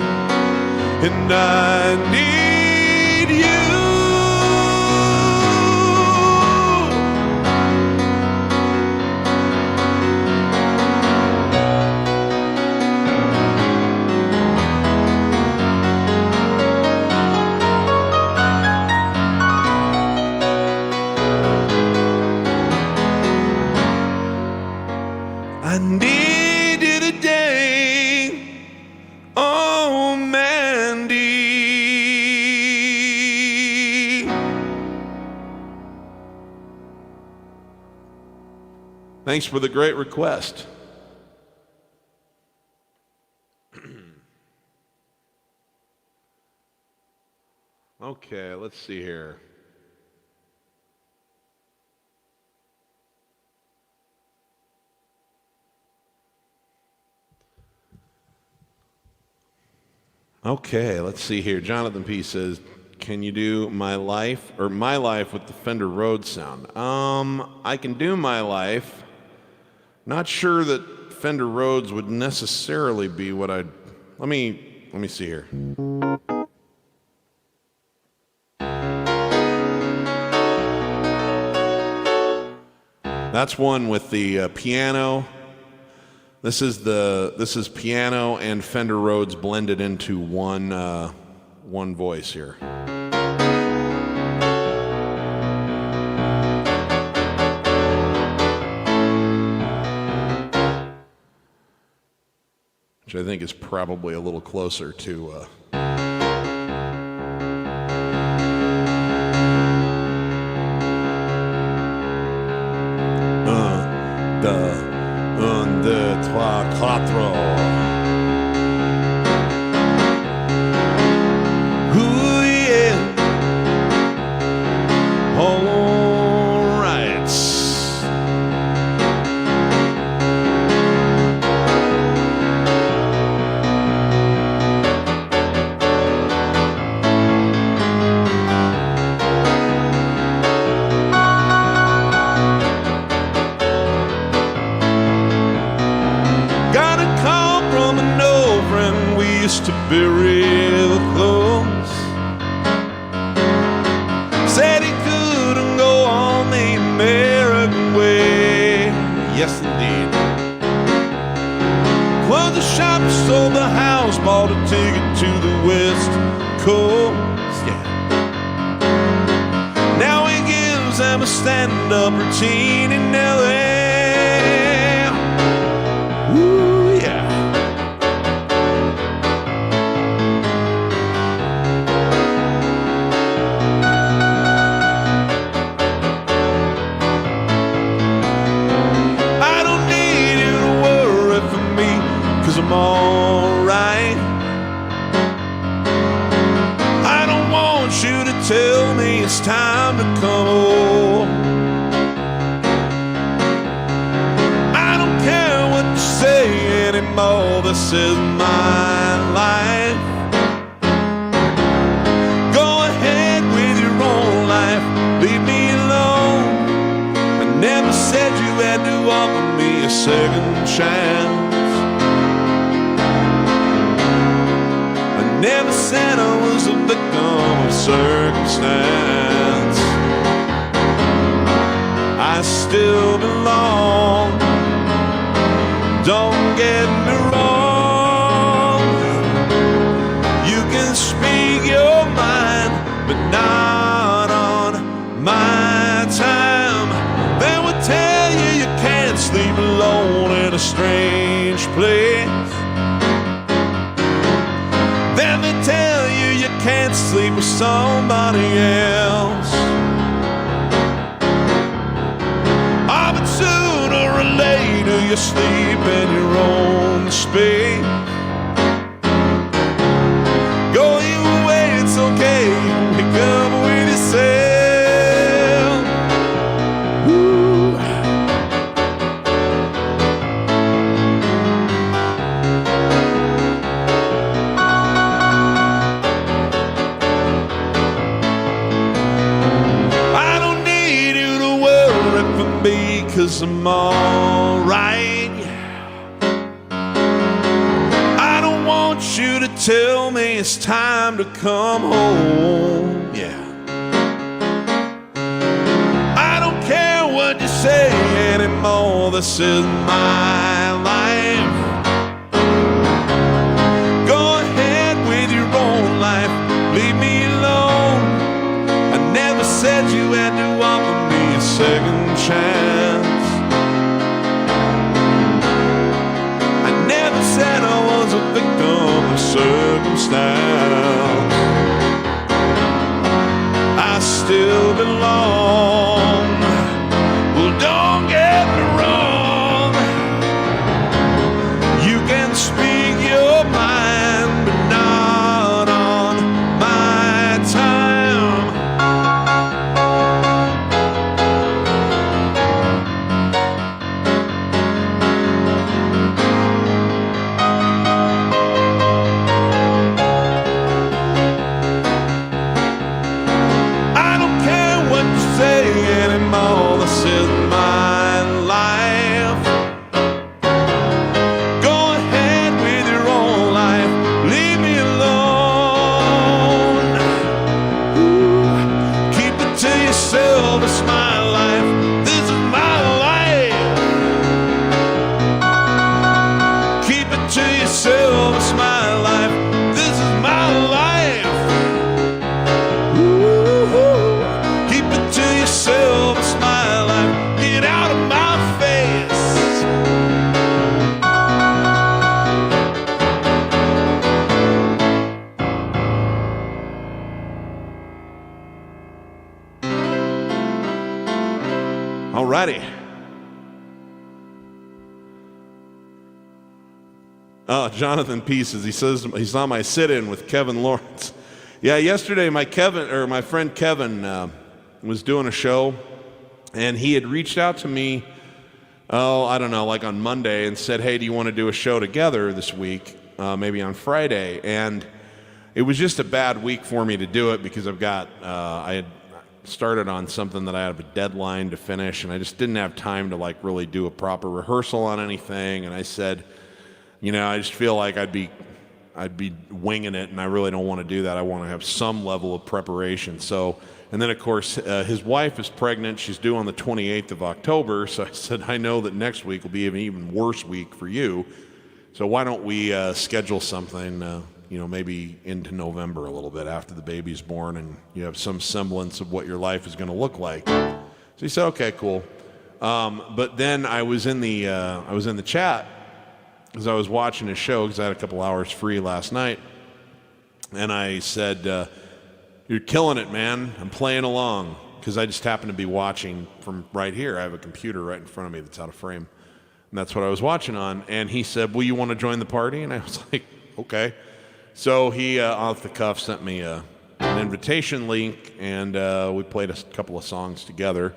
and I need you. I need you today, oh Mandy. Thanks for the great request. Okay, let's see here. Okay, let's see here. Jonathan P. says, can you do My Life with the Fender Rhodes sound? I can do My Life. Not sure that Fender Rhodes would necessarily be what I'd... Let me see here. That's one with the piano. This is piano and Fender Rhodes blended into one voice here. Which I think is probably a little closer to un, deux, trois, quatre. Ooh, yeah. All right. To bury the clothes. Said he couldn't go on the American way. Yes, indeed. Closed the shop, sold the house, bought a ticket to the West Coast. Yeah. Now he gives them a stand-up routine in L.A. Ooh, yeah. I'm alright. I don't want you to tell me it's time to come home. I don't care what you say anymore. This is my life. Go ahead with your own life. Leave me alone. I never said you had to offer me a second chance. Never said I was a victim of circumstance. I still belong. Don't get me wrong. You can speak your mind, but not on my time. They would tell you you can't sleep alone in a strange place. Then they tell you you can't sleep with somebody else. Oh, but sooner or later you sleep in your own space. Go your way, it's okay. Wake up with yourself. Ooh. Cause I'm alright. I don't want you to tell me it's time to come home. Yeah. I don't care what you say anymore. This is my life. Go ahead with your own life. Leave me alone. I never said you had to offer me a second chance. Jonathan Pieces, he says he saw my sit-in with Kevin Lawrence. Yeah, yesterday my friend Kevin was doing a show, and he had reached out to me, I don't know, like on Monday, and said, hey, do you want to do a show together this week, maybe on Friday? And it was just a bad week for me to do it because I had started on something that I had a deadline to finish, and I just didn't have time to like really do a proper rehearsal on anything. And I said, I just feel like I'd be winging it, and I really don't want to do that. I want to have some level of preparation. So, and then of course his wife is pregnant. She's due on the 28th of October. So I said, I know that next week will be an even worse week for you. So why don't we schedule something, maybe into November a little bit after the baby's born, and you have some semblance of what your life is going to look like. So he said, okay, cool. But then I was in the chat because I was watching his show because I had a couple hours free last night, and I said, you're killing it, man. I'm playing along, because I just happened to be watching from right here. I have a computer right in front of me that's out of frame, and that's what I was watching on. And he said, well, you want to join the party? And I was like, okay. So he, off the cuff, sent me an invitation link, and we played a couple of songs together,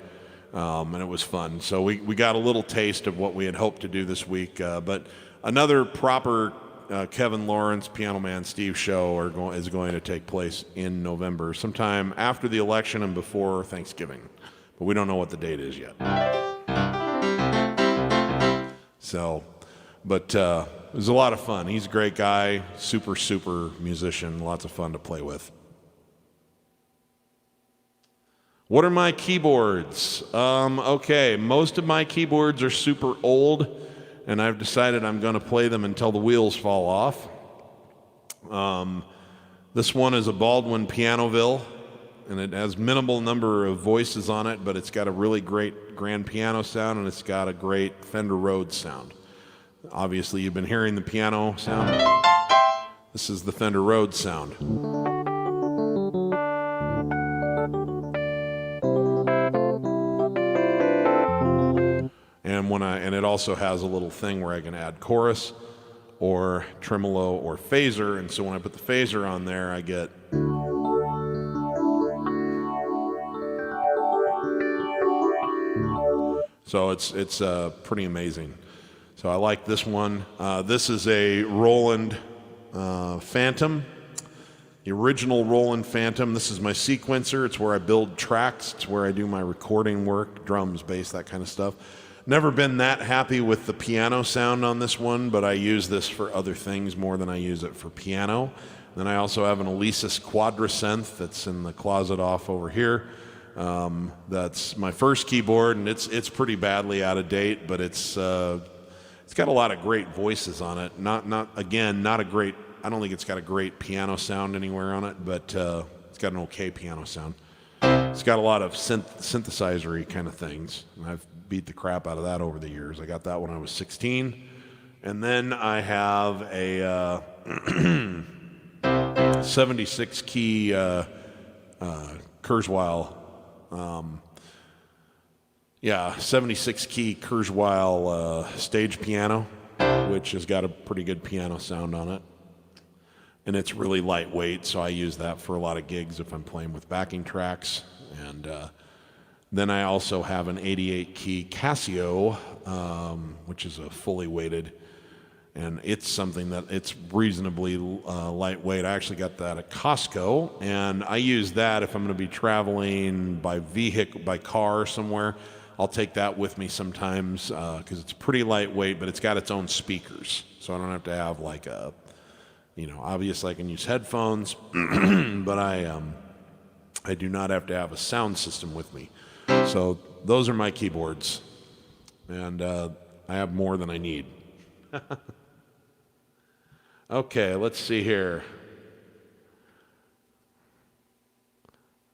and it was fun. So we got a little taste of what we had hoped to do this week, but another proper Kevin Lawrence, Piano Man Steve show is going to take place in November, sometime after the election and before Thanksgiving. But we don't know what the date is yet. So, but it was a lot of fun. He's a great guy, super, super musician, lots of fun to play with. What are my keyboards? Okay, most of my keyboards are super old, and I've decided I'm going to play them until the wheels fall off. This one is a Baldwin Pianoville, and it has minimal number of voices on it, but it's got a really great grand piano sound, and it's got a great Fender Rhodes sound. Obviously, you've been hearing the piano sound. This is the Fender Rhodes sound. And it also has a little thing where I can add chorus or tremolo or phaser, and so when I put the phaser on there, I get so it's pretty amazing. So I like this one. This is a Roland Phantom, the original Roland Phantom. This is my sequencer. It's where I build tracks. It's where I do my recording work, drums, bass, that kind of stuff. Never been that happy with the piano sound on this one, but I use this for other things more than I use it for piano. Then I also have an Alesis Quadrasynth that's in the closet off over here. That's my first keyboard, and it's pretty badly out of date, but it's got a lot of great voices on it. Not a great. I don't think it's got a great piano sound anywhere on it, but it's got an okay piano sound. It's got a lot of synthesizer-y kind of things, and I've beat the crap out of that over the years. I got that when I was 16. And then I have a 76 key Kurzweil 76 key Kurzweil stage piano, which has got a pretty good piano sound on it. And it's really lightweight, so I use that for a lot of gigs if I'm playing with backing tracks. And then I also have an 88 key Casio, which is a fully weighted, and it's something that it's reasonably lightweight. I actually got that at Costco, and I use that if I'm going to be traveling by car somewhere. I'll take that with me sometimes because it's pretty lightweight, but it's got its own speakers, so I don't have to have like a, obviously I can use headphones, but I do not have to have a sound system with me. So those are my keyboards, and I have more than I need. Okay, let's see here.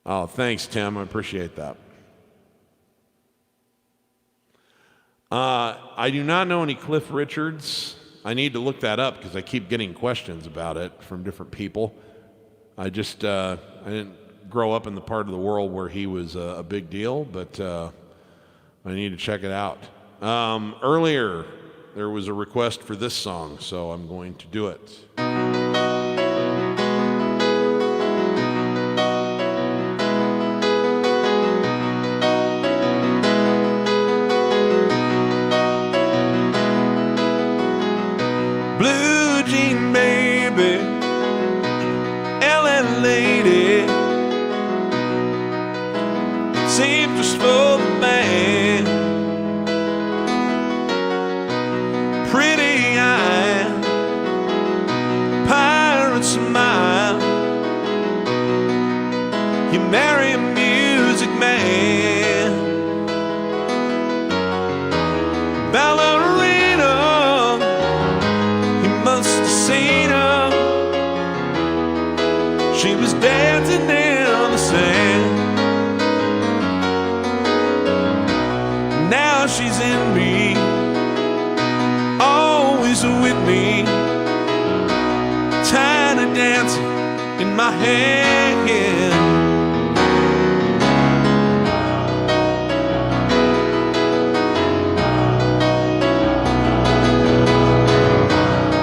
Oh, thanks, Tim. I appreciate that. I do not know any Cliff Richards. I need to look that up because I keep getting questions about it from different people. I didn't grow up in the part of the world where he was a big deal, but I need to check it out. Earlier, there was a request for this song, so I'm going to do it. Blue jean baby, LA lady, seamstress for the man, pretty eye, pirate smile. You marry a music man, ballerina. He must have seen her. She was dancing in the sand. Now she's in me, always with me, tiny dancing in my hand.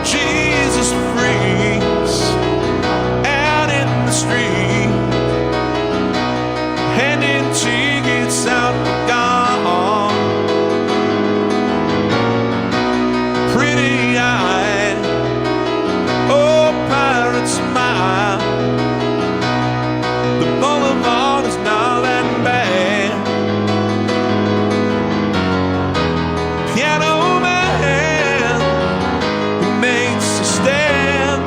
Jesus freaks out in the street, handing tickets out the gone. Pretty eye, oh pirate smile. The boulevard is not that bad. Piano man, he makes a stand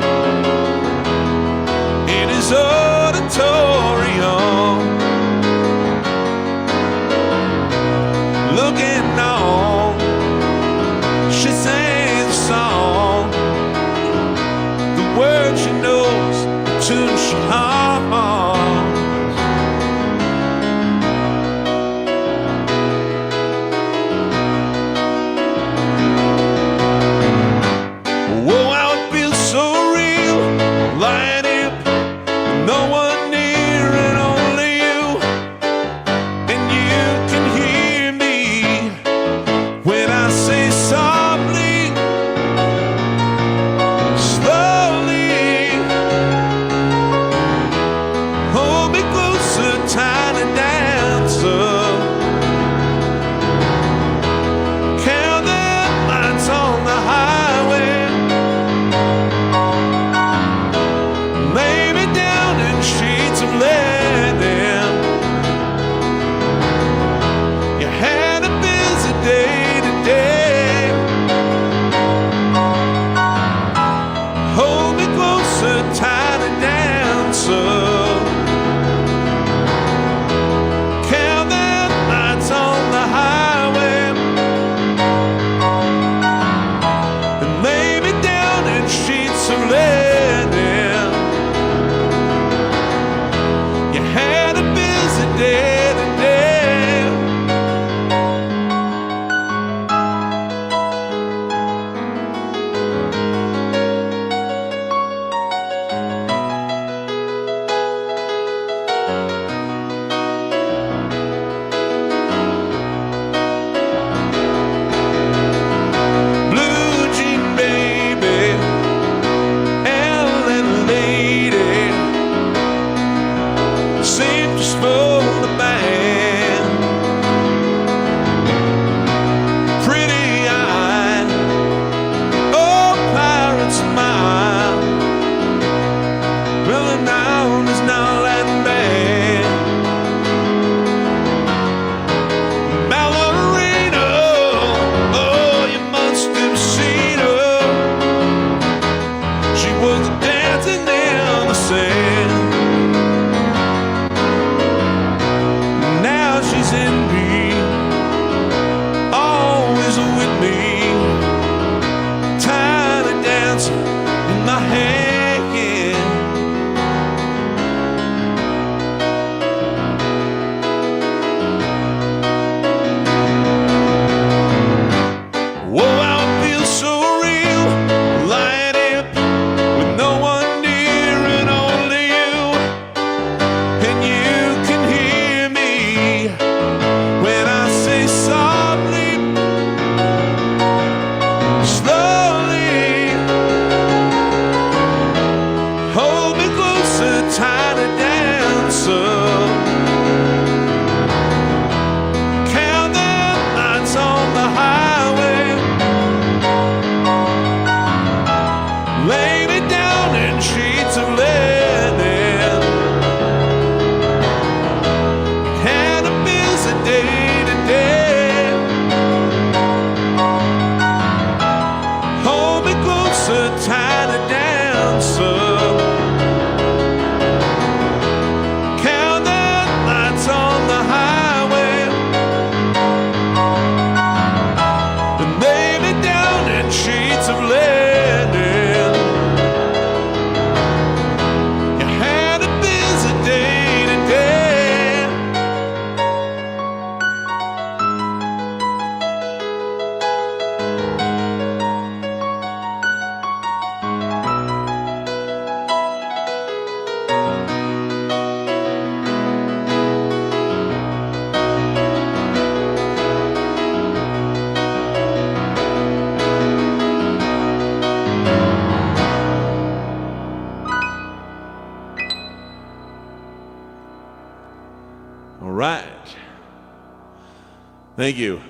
in his auditorium, looking on. She sings a song, the words she knows, the tune she hums. Whoa, how it feels so real, lying up, no one near and only you, and you can hear me when I say softly, slowly, Thank you.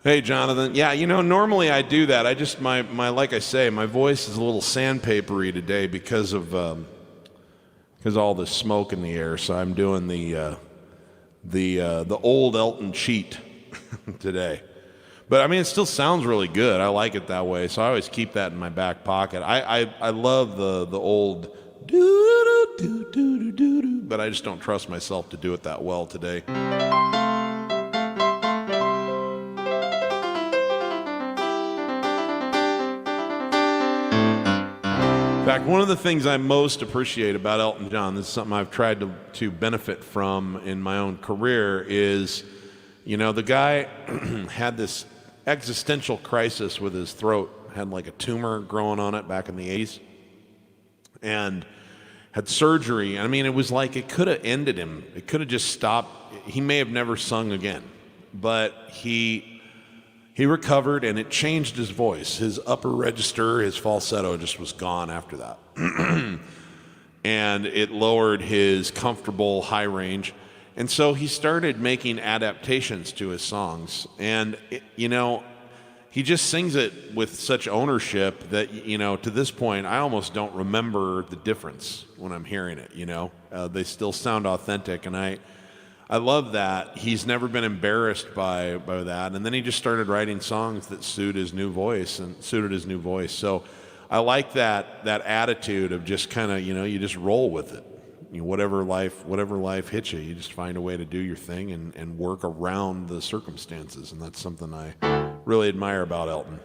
Hey, Jonathan. Yeah, you know, normally I do that. I just, my like I say, my voice is a little sandpapery today because of all the smoke in the air. So I'm doing the old Elton cheat today. But I mean, it still sounds really good. I like it that way. So I always keep that in my back pocket. I love the old do-do-do-do-do-do-do, but I just don't trust myself to do it that well today. In fact, one of the things I most appreciate about Elton John, this is something I've tried to benefit from in my own career, is, you know, the guy had this existential crisis with his throat, had like a tumor growing on it back in the 80s, and had surgery. I mean, it was like it could have ended him. It could have just stopped. He may have never sung again, but he recovered, and it changed his voice. His upper register, his falsetto just was gone after that. And it lowered his comfortable high range. And so he started making adaptations to his songs. And, you know, he just sings it with such ownership that, you know, to this point, I almost don't remember the difference when I'm hearing it, you know. They still sound authentic, and I love that. He's never been embarrassed by that. And then he just started writing songs that suited his new voice. So I like that attitude of just kind of, you know, you just roll with it. You know, whatever life hits you, you just find a way to do your thing and work around the circumstances. And that's something I really admire about Elton.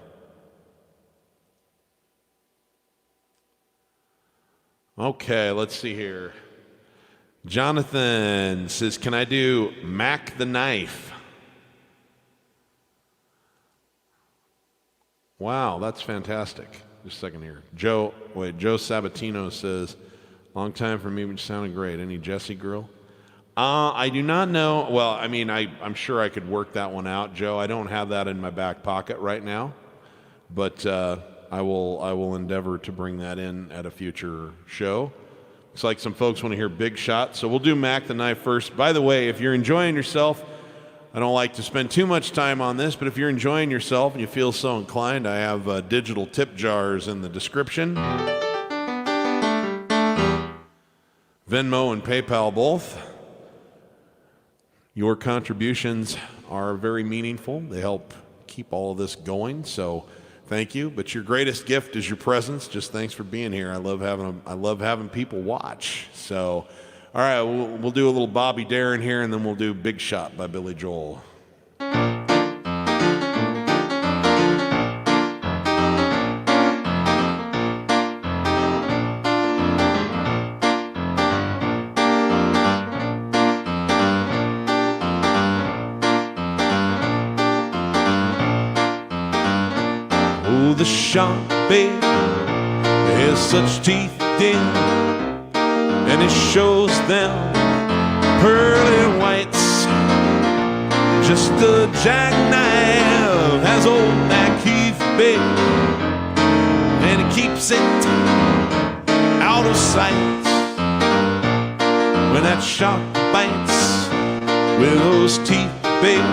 Okay, let's see here. Jonathan says, can I do Mack the Knife? Wow, that's fantastic. Just a second here. Joe Sabatino says, long time for me, but sounded great. Any Jessie girl? I do not know. Well, I mean, I'm sure I could work that one out, Joe. I don't have that in my back pocket right now, but I will endeavor to bring that in at a future show. Looks like some folks want to hear Big Shot, so we'll do Mack the Knife first. By the way, if you're enjoying yourself, I don't like to spend too much time on this, but if you're enjoying yourself and you feel so inclined, I have digital tip jars in the description. Venmo and PayPal both. Your contributions are very meaningful. They help keep all of this going, so thank you. But your greatest gift is your presence. Just thanks for being here. I love having people watch. So, all right, we'll do a little Bobby Darin here, and then we'll do Big Shot by Billy Joel. The shark, babe, has such teeth in, and it shows them pearly whites. Just a jackknife has old Mack, babe, and it keeps it out of sight. When that shark bites with those teeth, babe,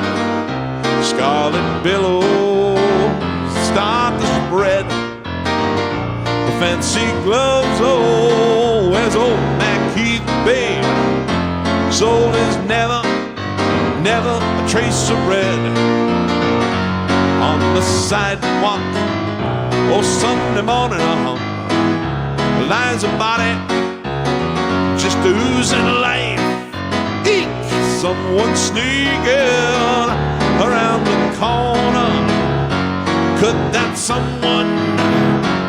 scarlet billows start to spread. The fancy gloves, oh, where's old Mack, babe? Soul is never a trace of red. On the sidewalk, oh, Sunday morning, lies a body just oozing life. Eek! Someone sneaking around the corner. Could that someone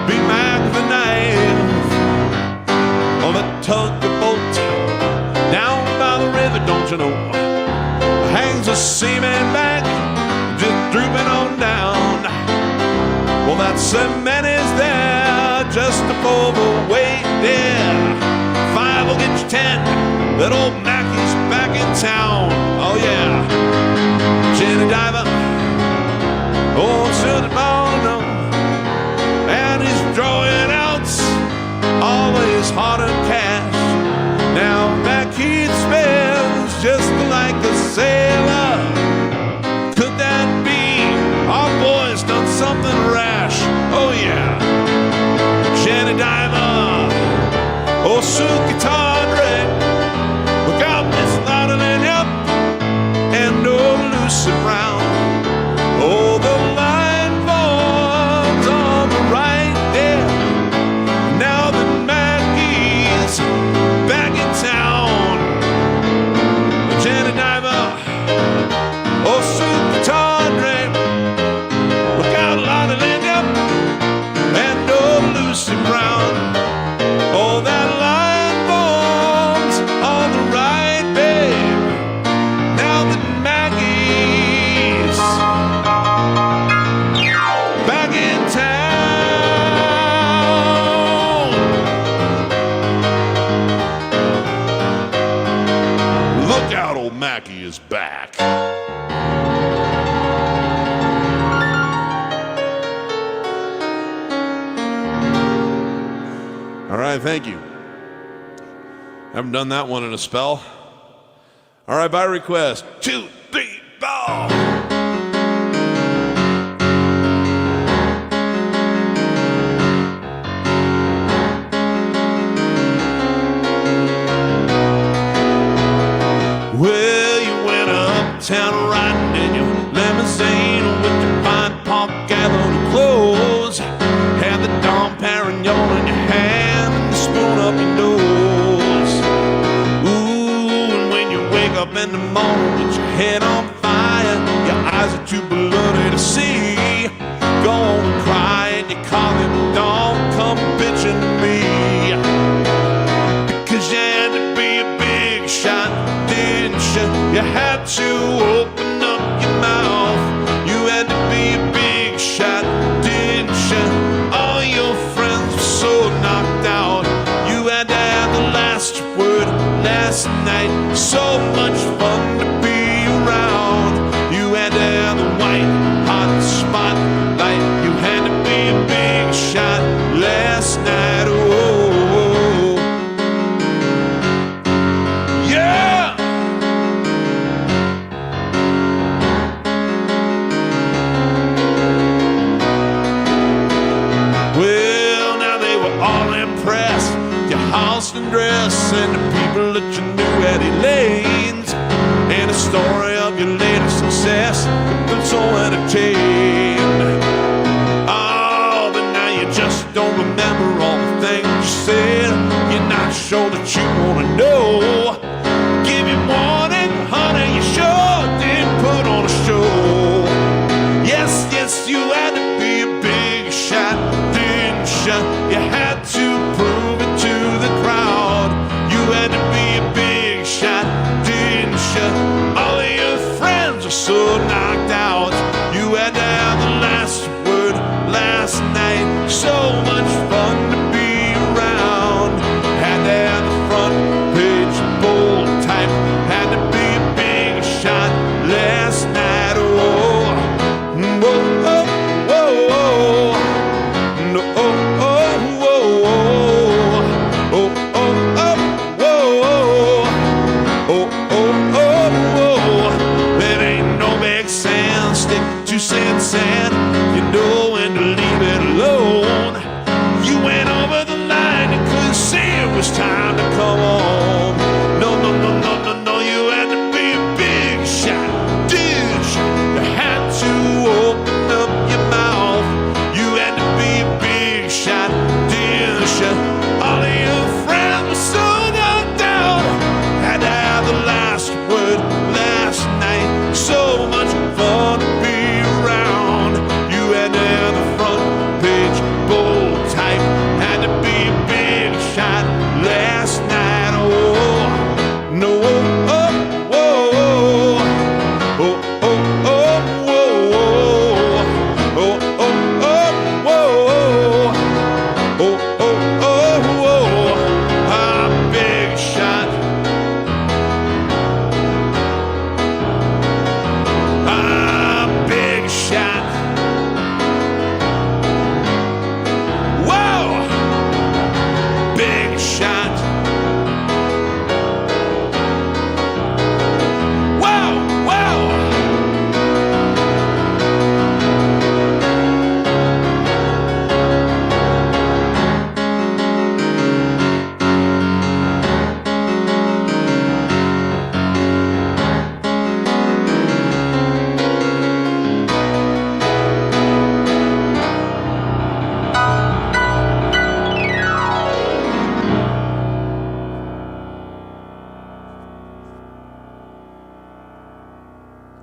be Mack the Knife? On a tugboat down by the river, don't you know? Hangs a seaman back, just drooping on down. Well, that cement is there just to pull the weight there. 5 will get you 10. That old Mack is back in town. Oh yeah, Jenny Diver. Oh, should it know? And he's drawing out all his hard-earned cash. sailor. Could that be our boy's done something rash? Oh yeah. Jenny Diver, oh Suki Tawdry, look out, Miss Laudeling up, and oh Lucy Brown. Oh, the line forms on the right there. Now that Mackie's back in town, Jenny Diver, oh Suki Tawdry, look out, Laudeling up, and oh Lucy Brown. Oh, that line forms on the right, babe. Now that Maggie's back in town. Look out, old Mackie is back. All right, thank you. Haven't done that one in a spell. All right, by request. 2, 3, 4. Well, you went uptown riding in your limousine with your fine Park Avenue clothes. Had the Dom Perignon in your hand and the spoon up your nose. Ooh, and when you wake up in the morning with your head on fire, your eyes are too bloody to see. Go on and cry and you call him, don't come bitching to me. Because you had to be a big shot, didn't you? You had to open up your mouth. You had to be a big shot, didn't you? All your friends were so knocked out. You had to have the last word last night. So much fun to be around. You had to have the white hot spotlight. You had to be a big shot last night. Oh, yeah. Well, now they were all impressed. Your Halston dress and the people that you knew at Elaine's, and the story of your later success kept them so entertained. Oh, but now you just don't remember all the things you said. You're not sure that you want to know. Give you warning, honey, you sure did put on a show. Yes, yes, you had to be a big shot, didn't you? You had to prove it to the crowd. You had to be a big shot, didn't you? All of your friends are so knocked out. You had to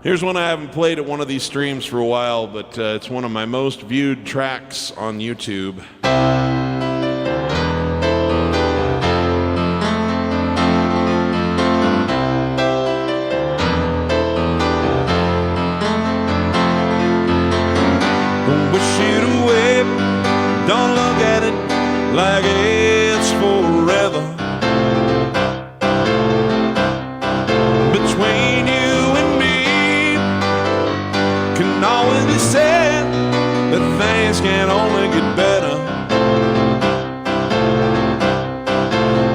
Here's one I haven't played at one of these streams for a while, but it's one of my most viewed tracks on YouTube. Don't wish it away, don't look at it like it's forever. Between you and me can always be said that things can only get better.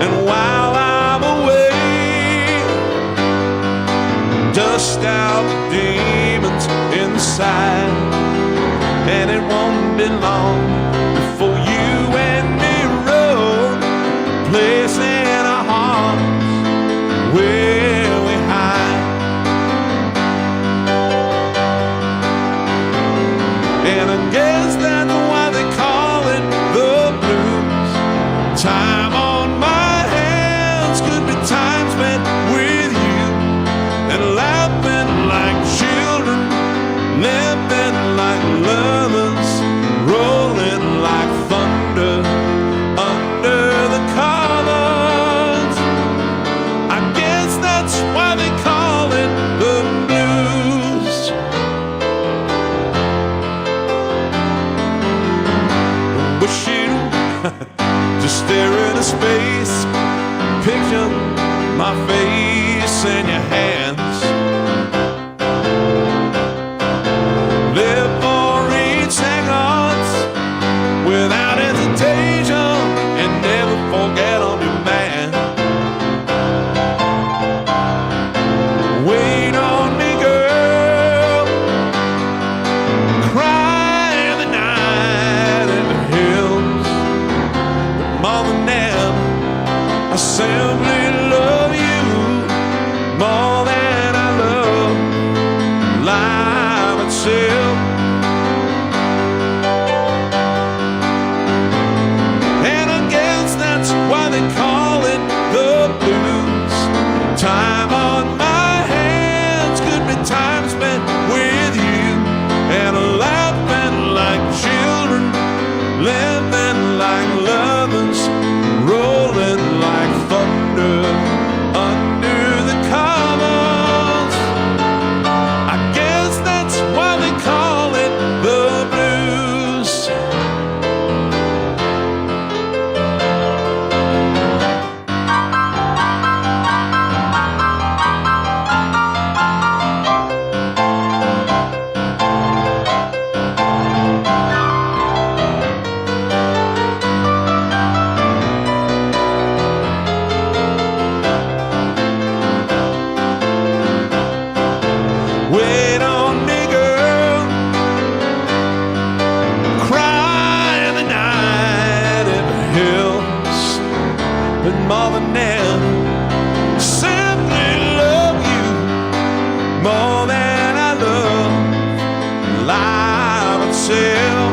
And while I'm away, dust out the demons inside, and it won't be long before you and me roll a place in our hearts where we hide. And I guess that's why they call it the blues. Time on my hands could be time spent with you, and laughing like children, living like lovers, rolling like thunder under the covers. I guess that's why they call it the blues. Wish you just stare into space, picture my face in your hands. Live for each second without hesitation, and never forget on your man. Wait on me, girl, cry the night in the hills. But more than ever, I simply love you more than I love life itself. And I guess that's why they call it the blues. Time on my hands could be time spent with you, and laughing like children, living like lovers, rolling like thunder under the covers. I guess that's why they call it the blues. Wait on me, girl, cry the night in the hills. But more than ever, simply love you more than I love life itself.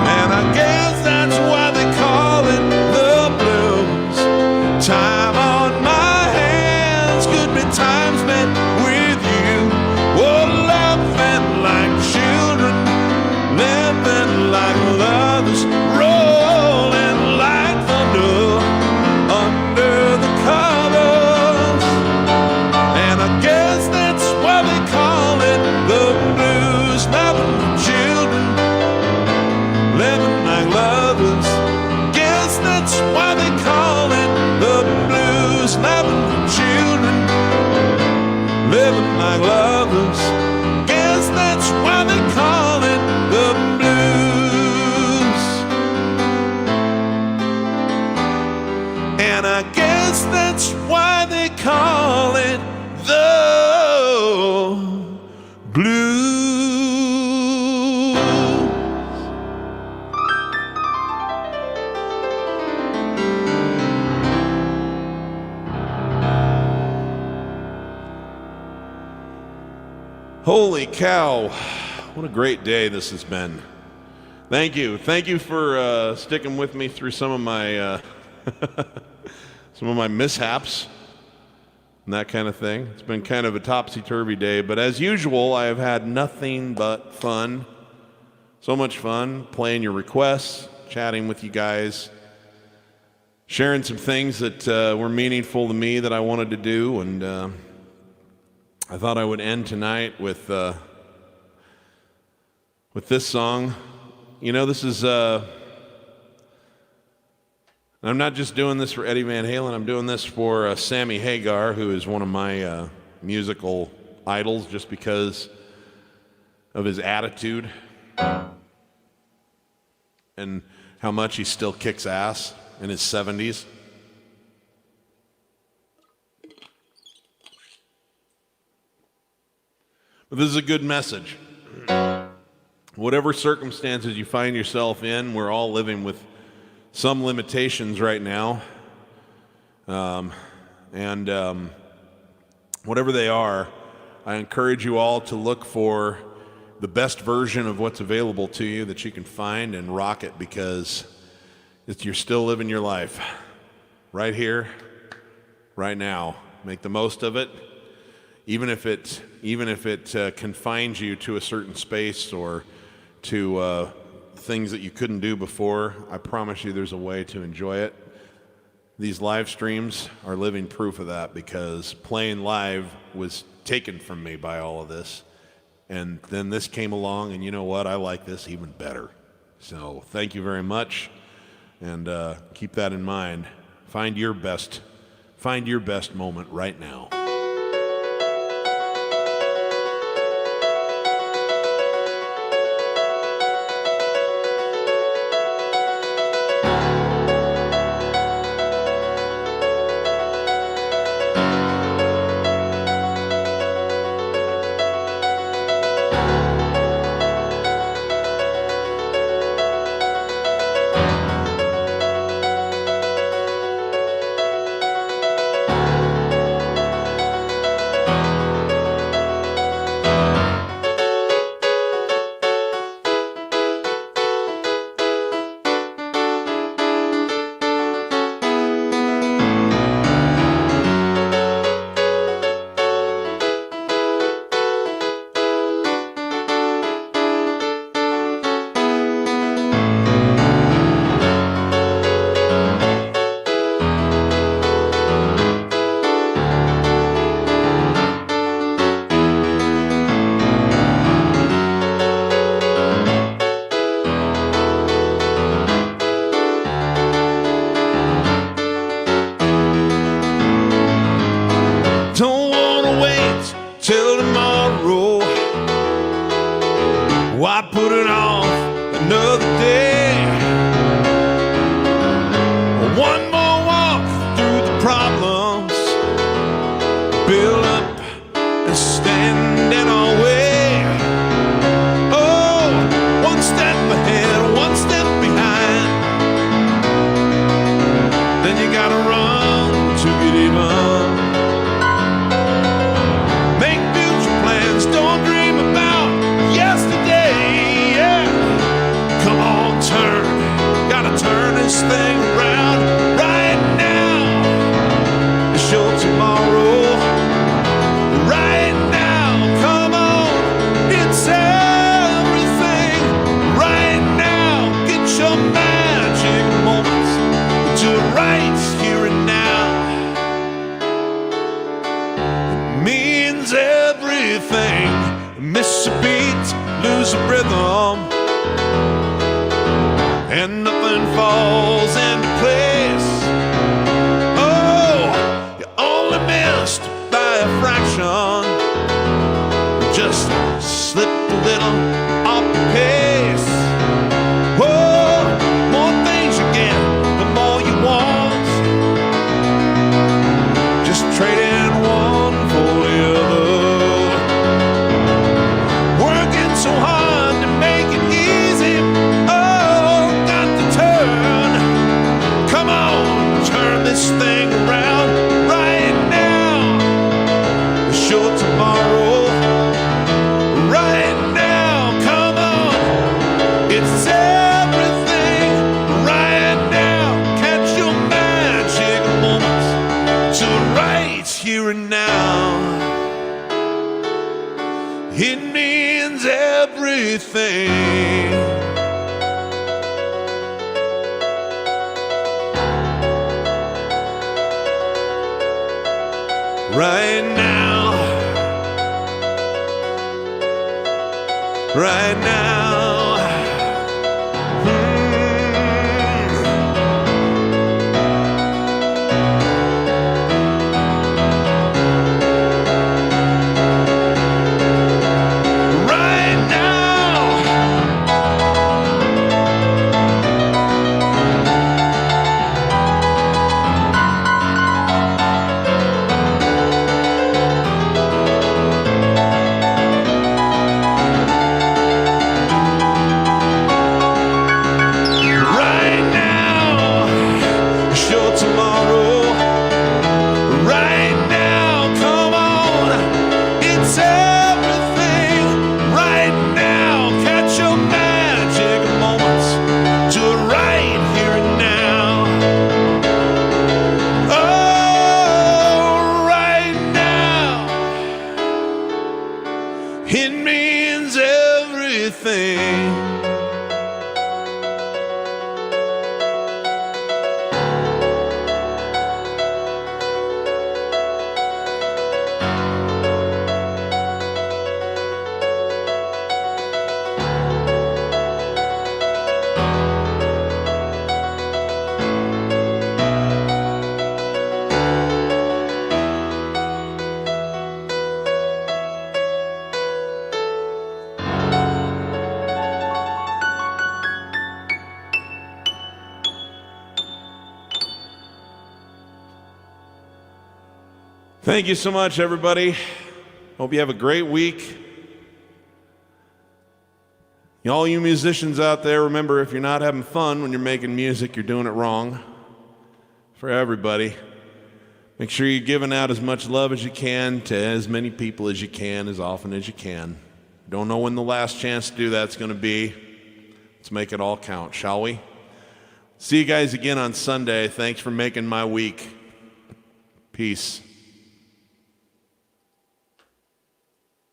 And I guess that's why they call it the blues. Time on my hands could be time spent with you. Oh, laughing like children, living like lovers, rolling like thunder under the covers. And I guess that's why they call it the blues. Laughing like children, living like lovers. Guess that's why they call it the blues. Laughing like children, living like lovers. Guess that's why they call it the blues. And I guess that's why they call it the blues. Holy cow, what a great day this has been. Thank you for sticking with me through some of my some of my mishaps. and that kind of thing. It's been kind of a topsy-turvy day, but as usual, I have had nothing but fun. So much fun playing your requests, chatting with you guys, sharing some things that were meaningful to me that I wanted to do, and I thought I would end tonight with this song. You know, this is I'm not just doing this for Eddie Van Halen. I'm doing this for Sammy Hagar, who is one of my musical idols just because of his attitude and how much he still kicks ass in his 70s. But this is a good message. Whatever circumstances you find yourself in, we're all living with some limitations right now. Whatever they are, I encourage you all to look for the best version of what's available to you that you can find and rock it, because you're still living your life right here, right now. Make the most of it, even if it confines you to a certain space or to things that you couldn't do before. I promise you there's a way to enjoy it. These live streams are living proof of that, because playing live was taken from me by all of this. And then this came along, and you know what? I like this even better. So thank you very much, and keep that in mind. Find your best moment right now. Why put it off another day? One more walk through the problems, build up and stand in our way. Oh, one step ahead, one step behind. Then you gotta run to get even. Make future plans, don't dream about yesterday. Yeah, come on, gotta turn this thing around right now. It's your tomorrow. Right now, come on, it's everything. Right now, get your magic moments to right here and now. It means everything. Miss a beat, lose a rhythm, and nothing falls into place. Oh, you only missed by a fraction. Just slipped a little off the pace. Whoa, more things you get, the more you want. Just trading one for the other. Working so hard to make it easy. Oh, got to turn. Come on, turn this thing around right now. It's your tomorrow. Right now, come on, it's everything. Right now, catch your magic moments to right here and now. everything. Right now, right now. It means everything. Thank you so much, everybody. Hope you have a great week. All you musicians out there, remember, if you're not having fun when you're making music, you're doing it wrong. For everybody, make sure you're giving out as much love as you can to as many people as you can, as often as you can. Don't know when the last chance to do that's going to be. Let's make it all count, shall we? See you guys again on Sunday. Thanks for making my week. Peace.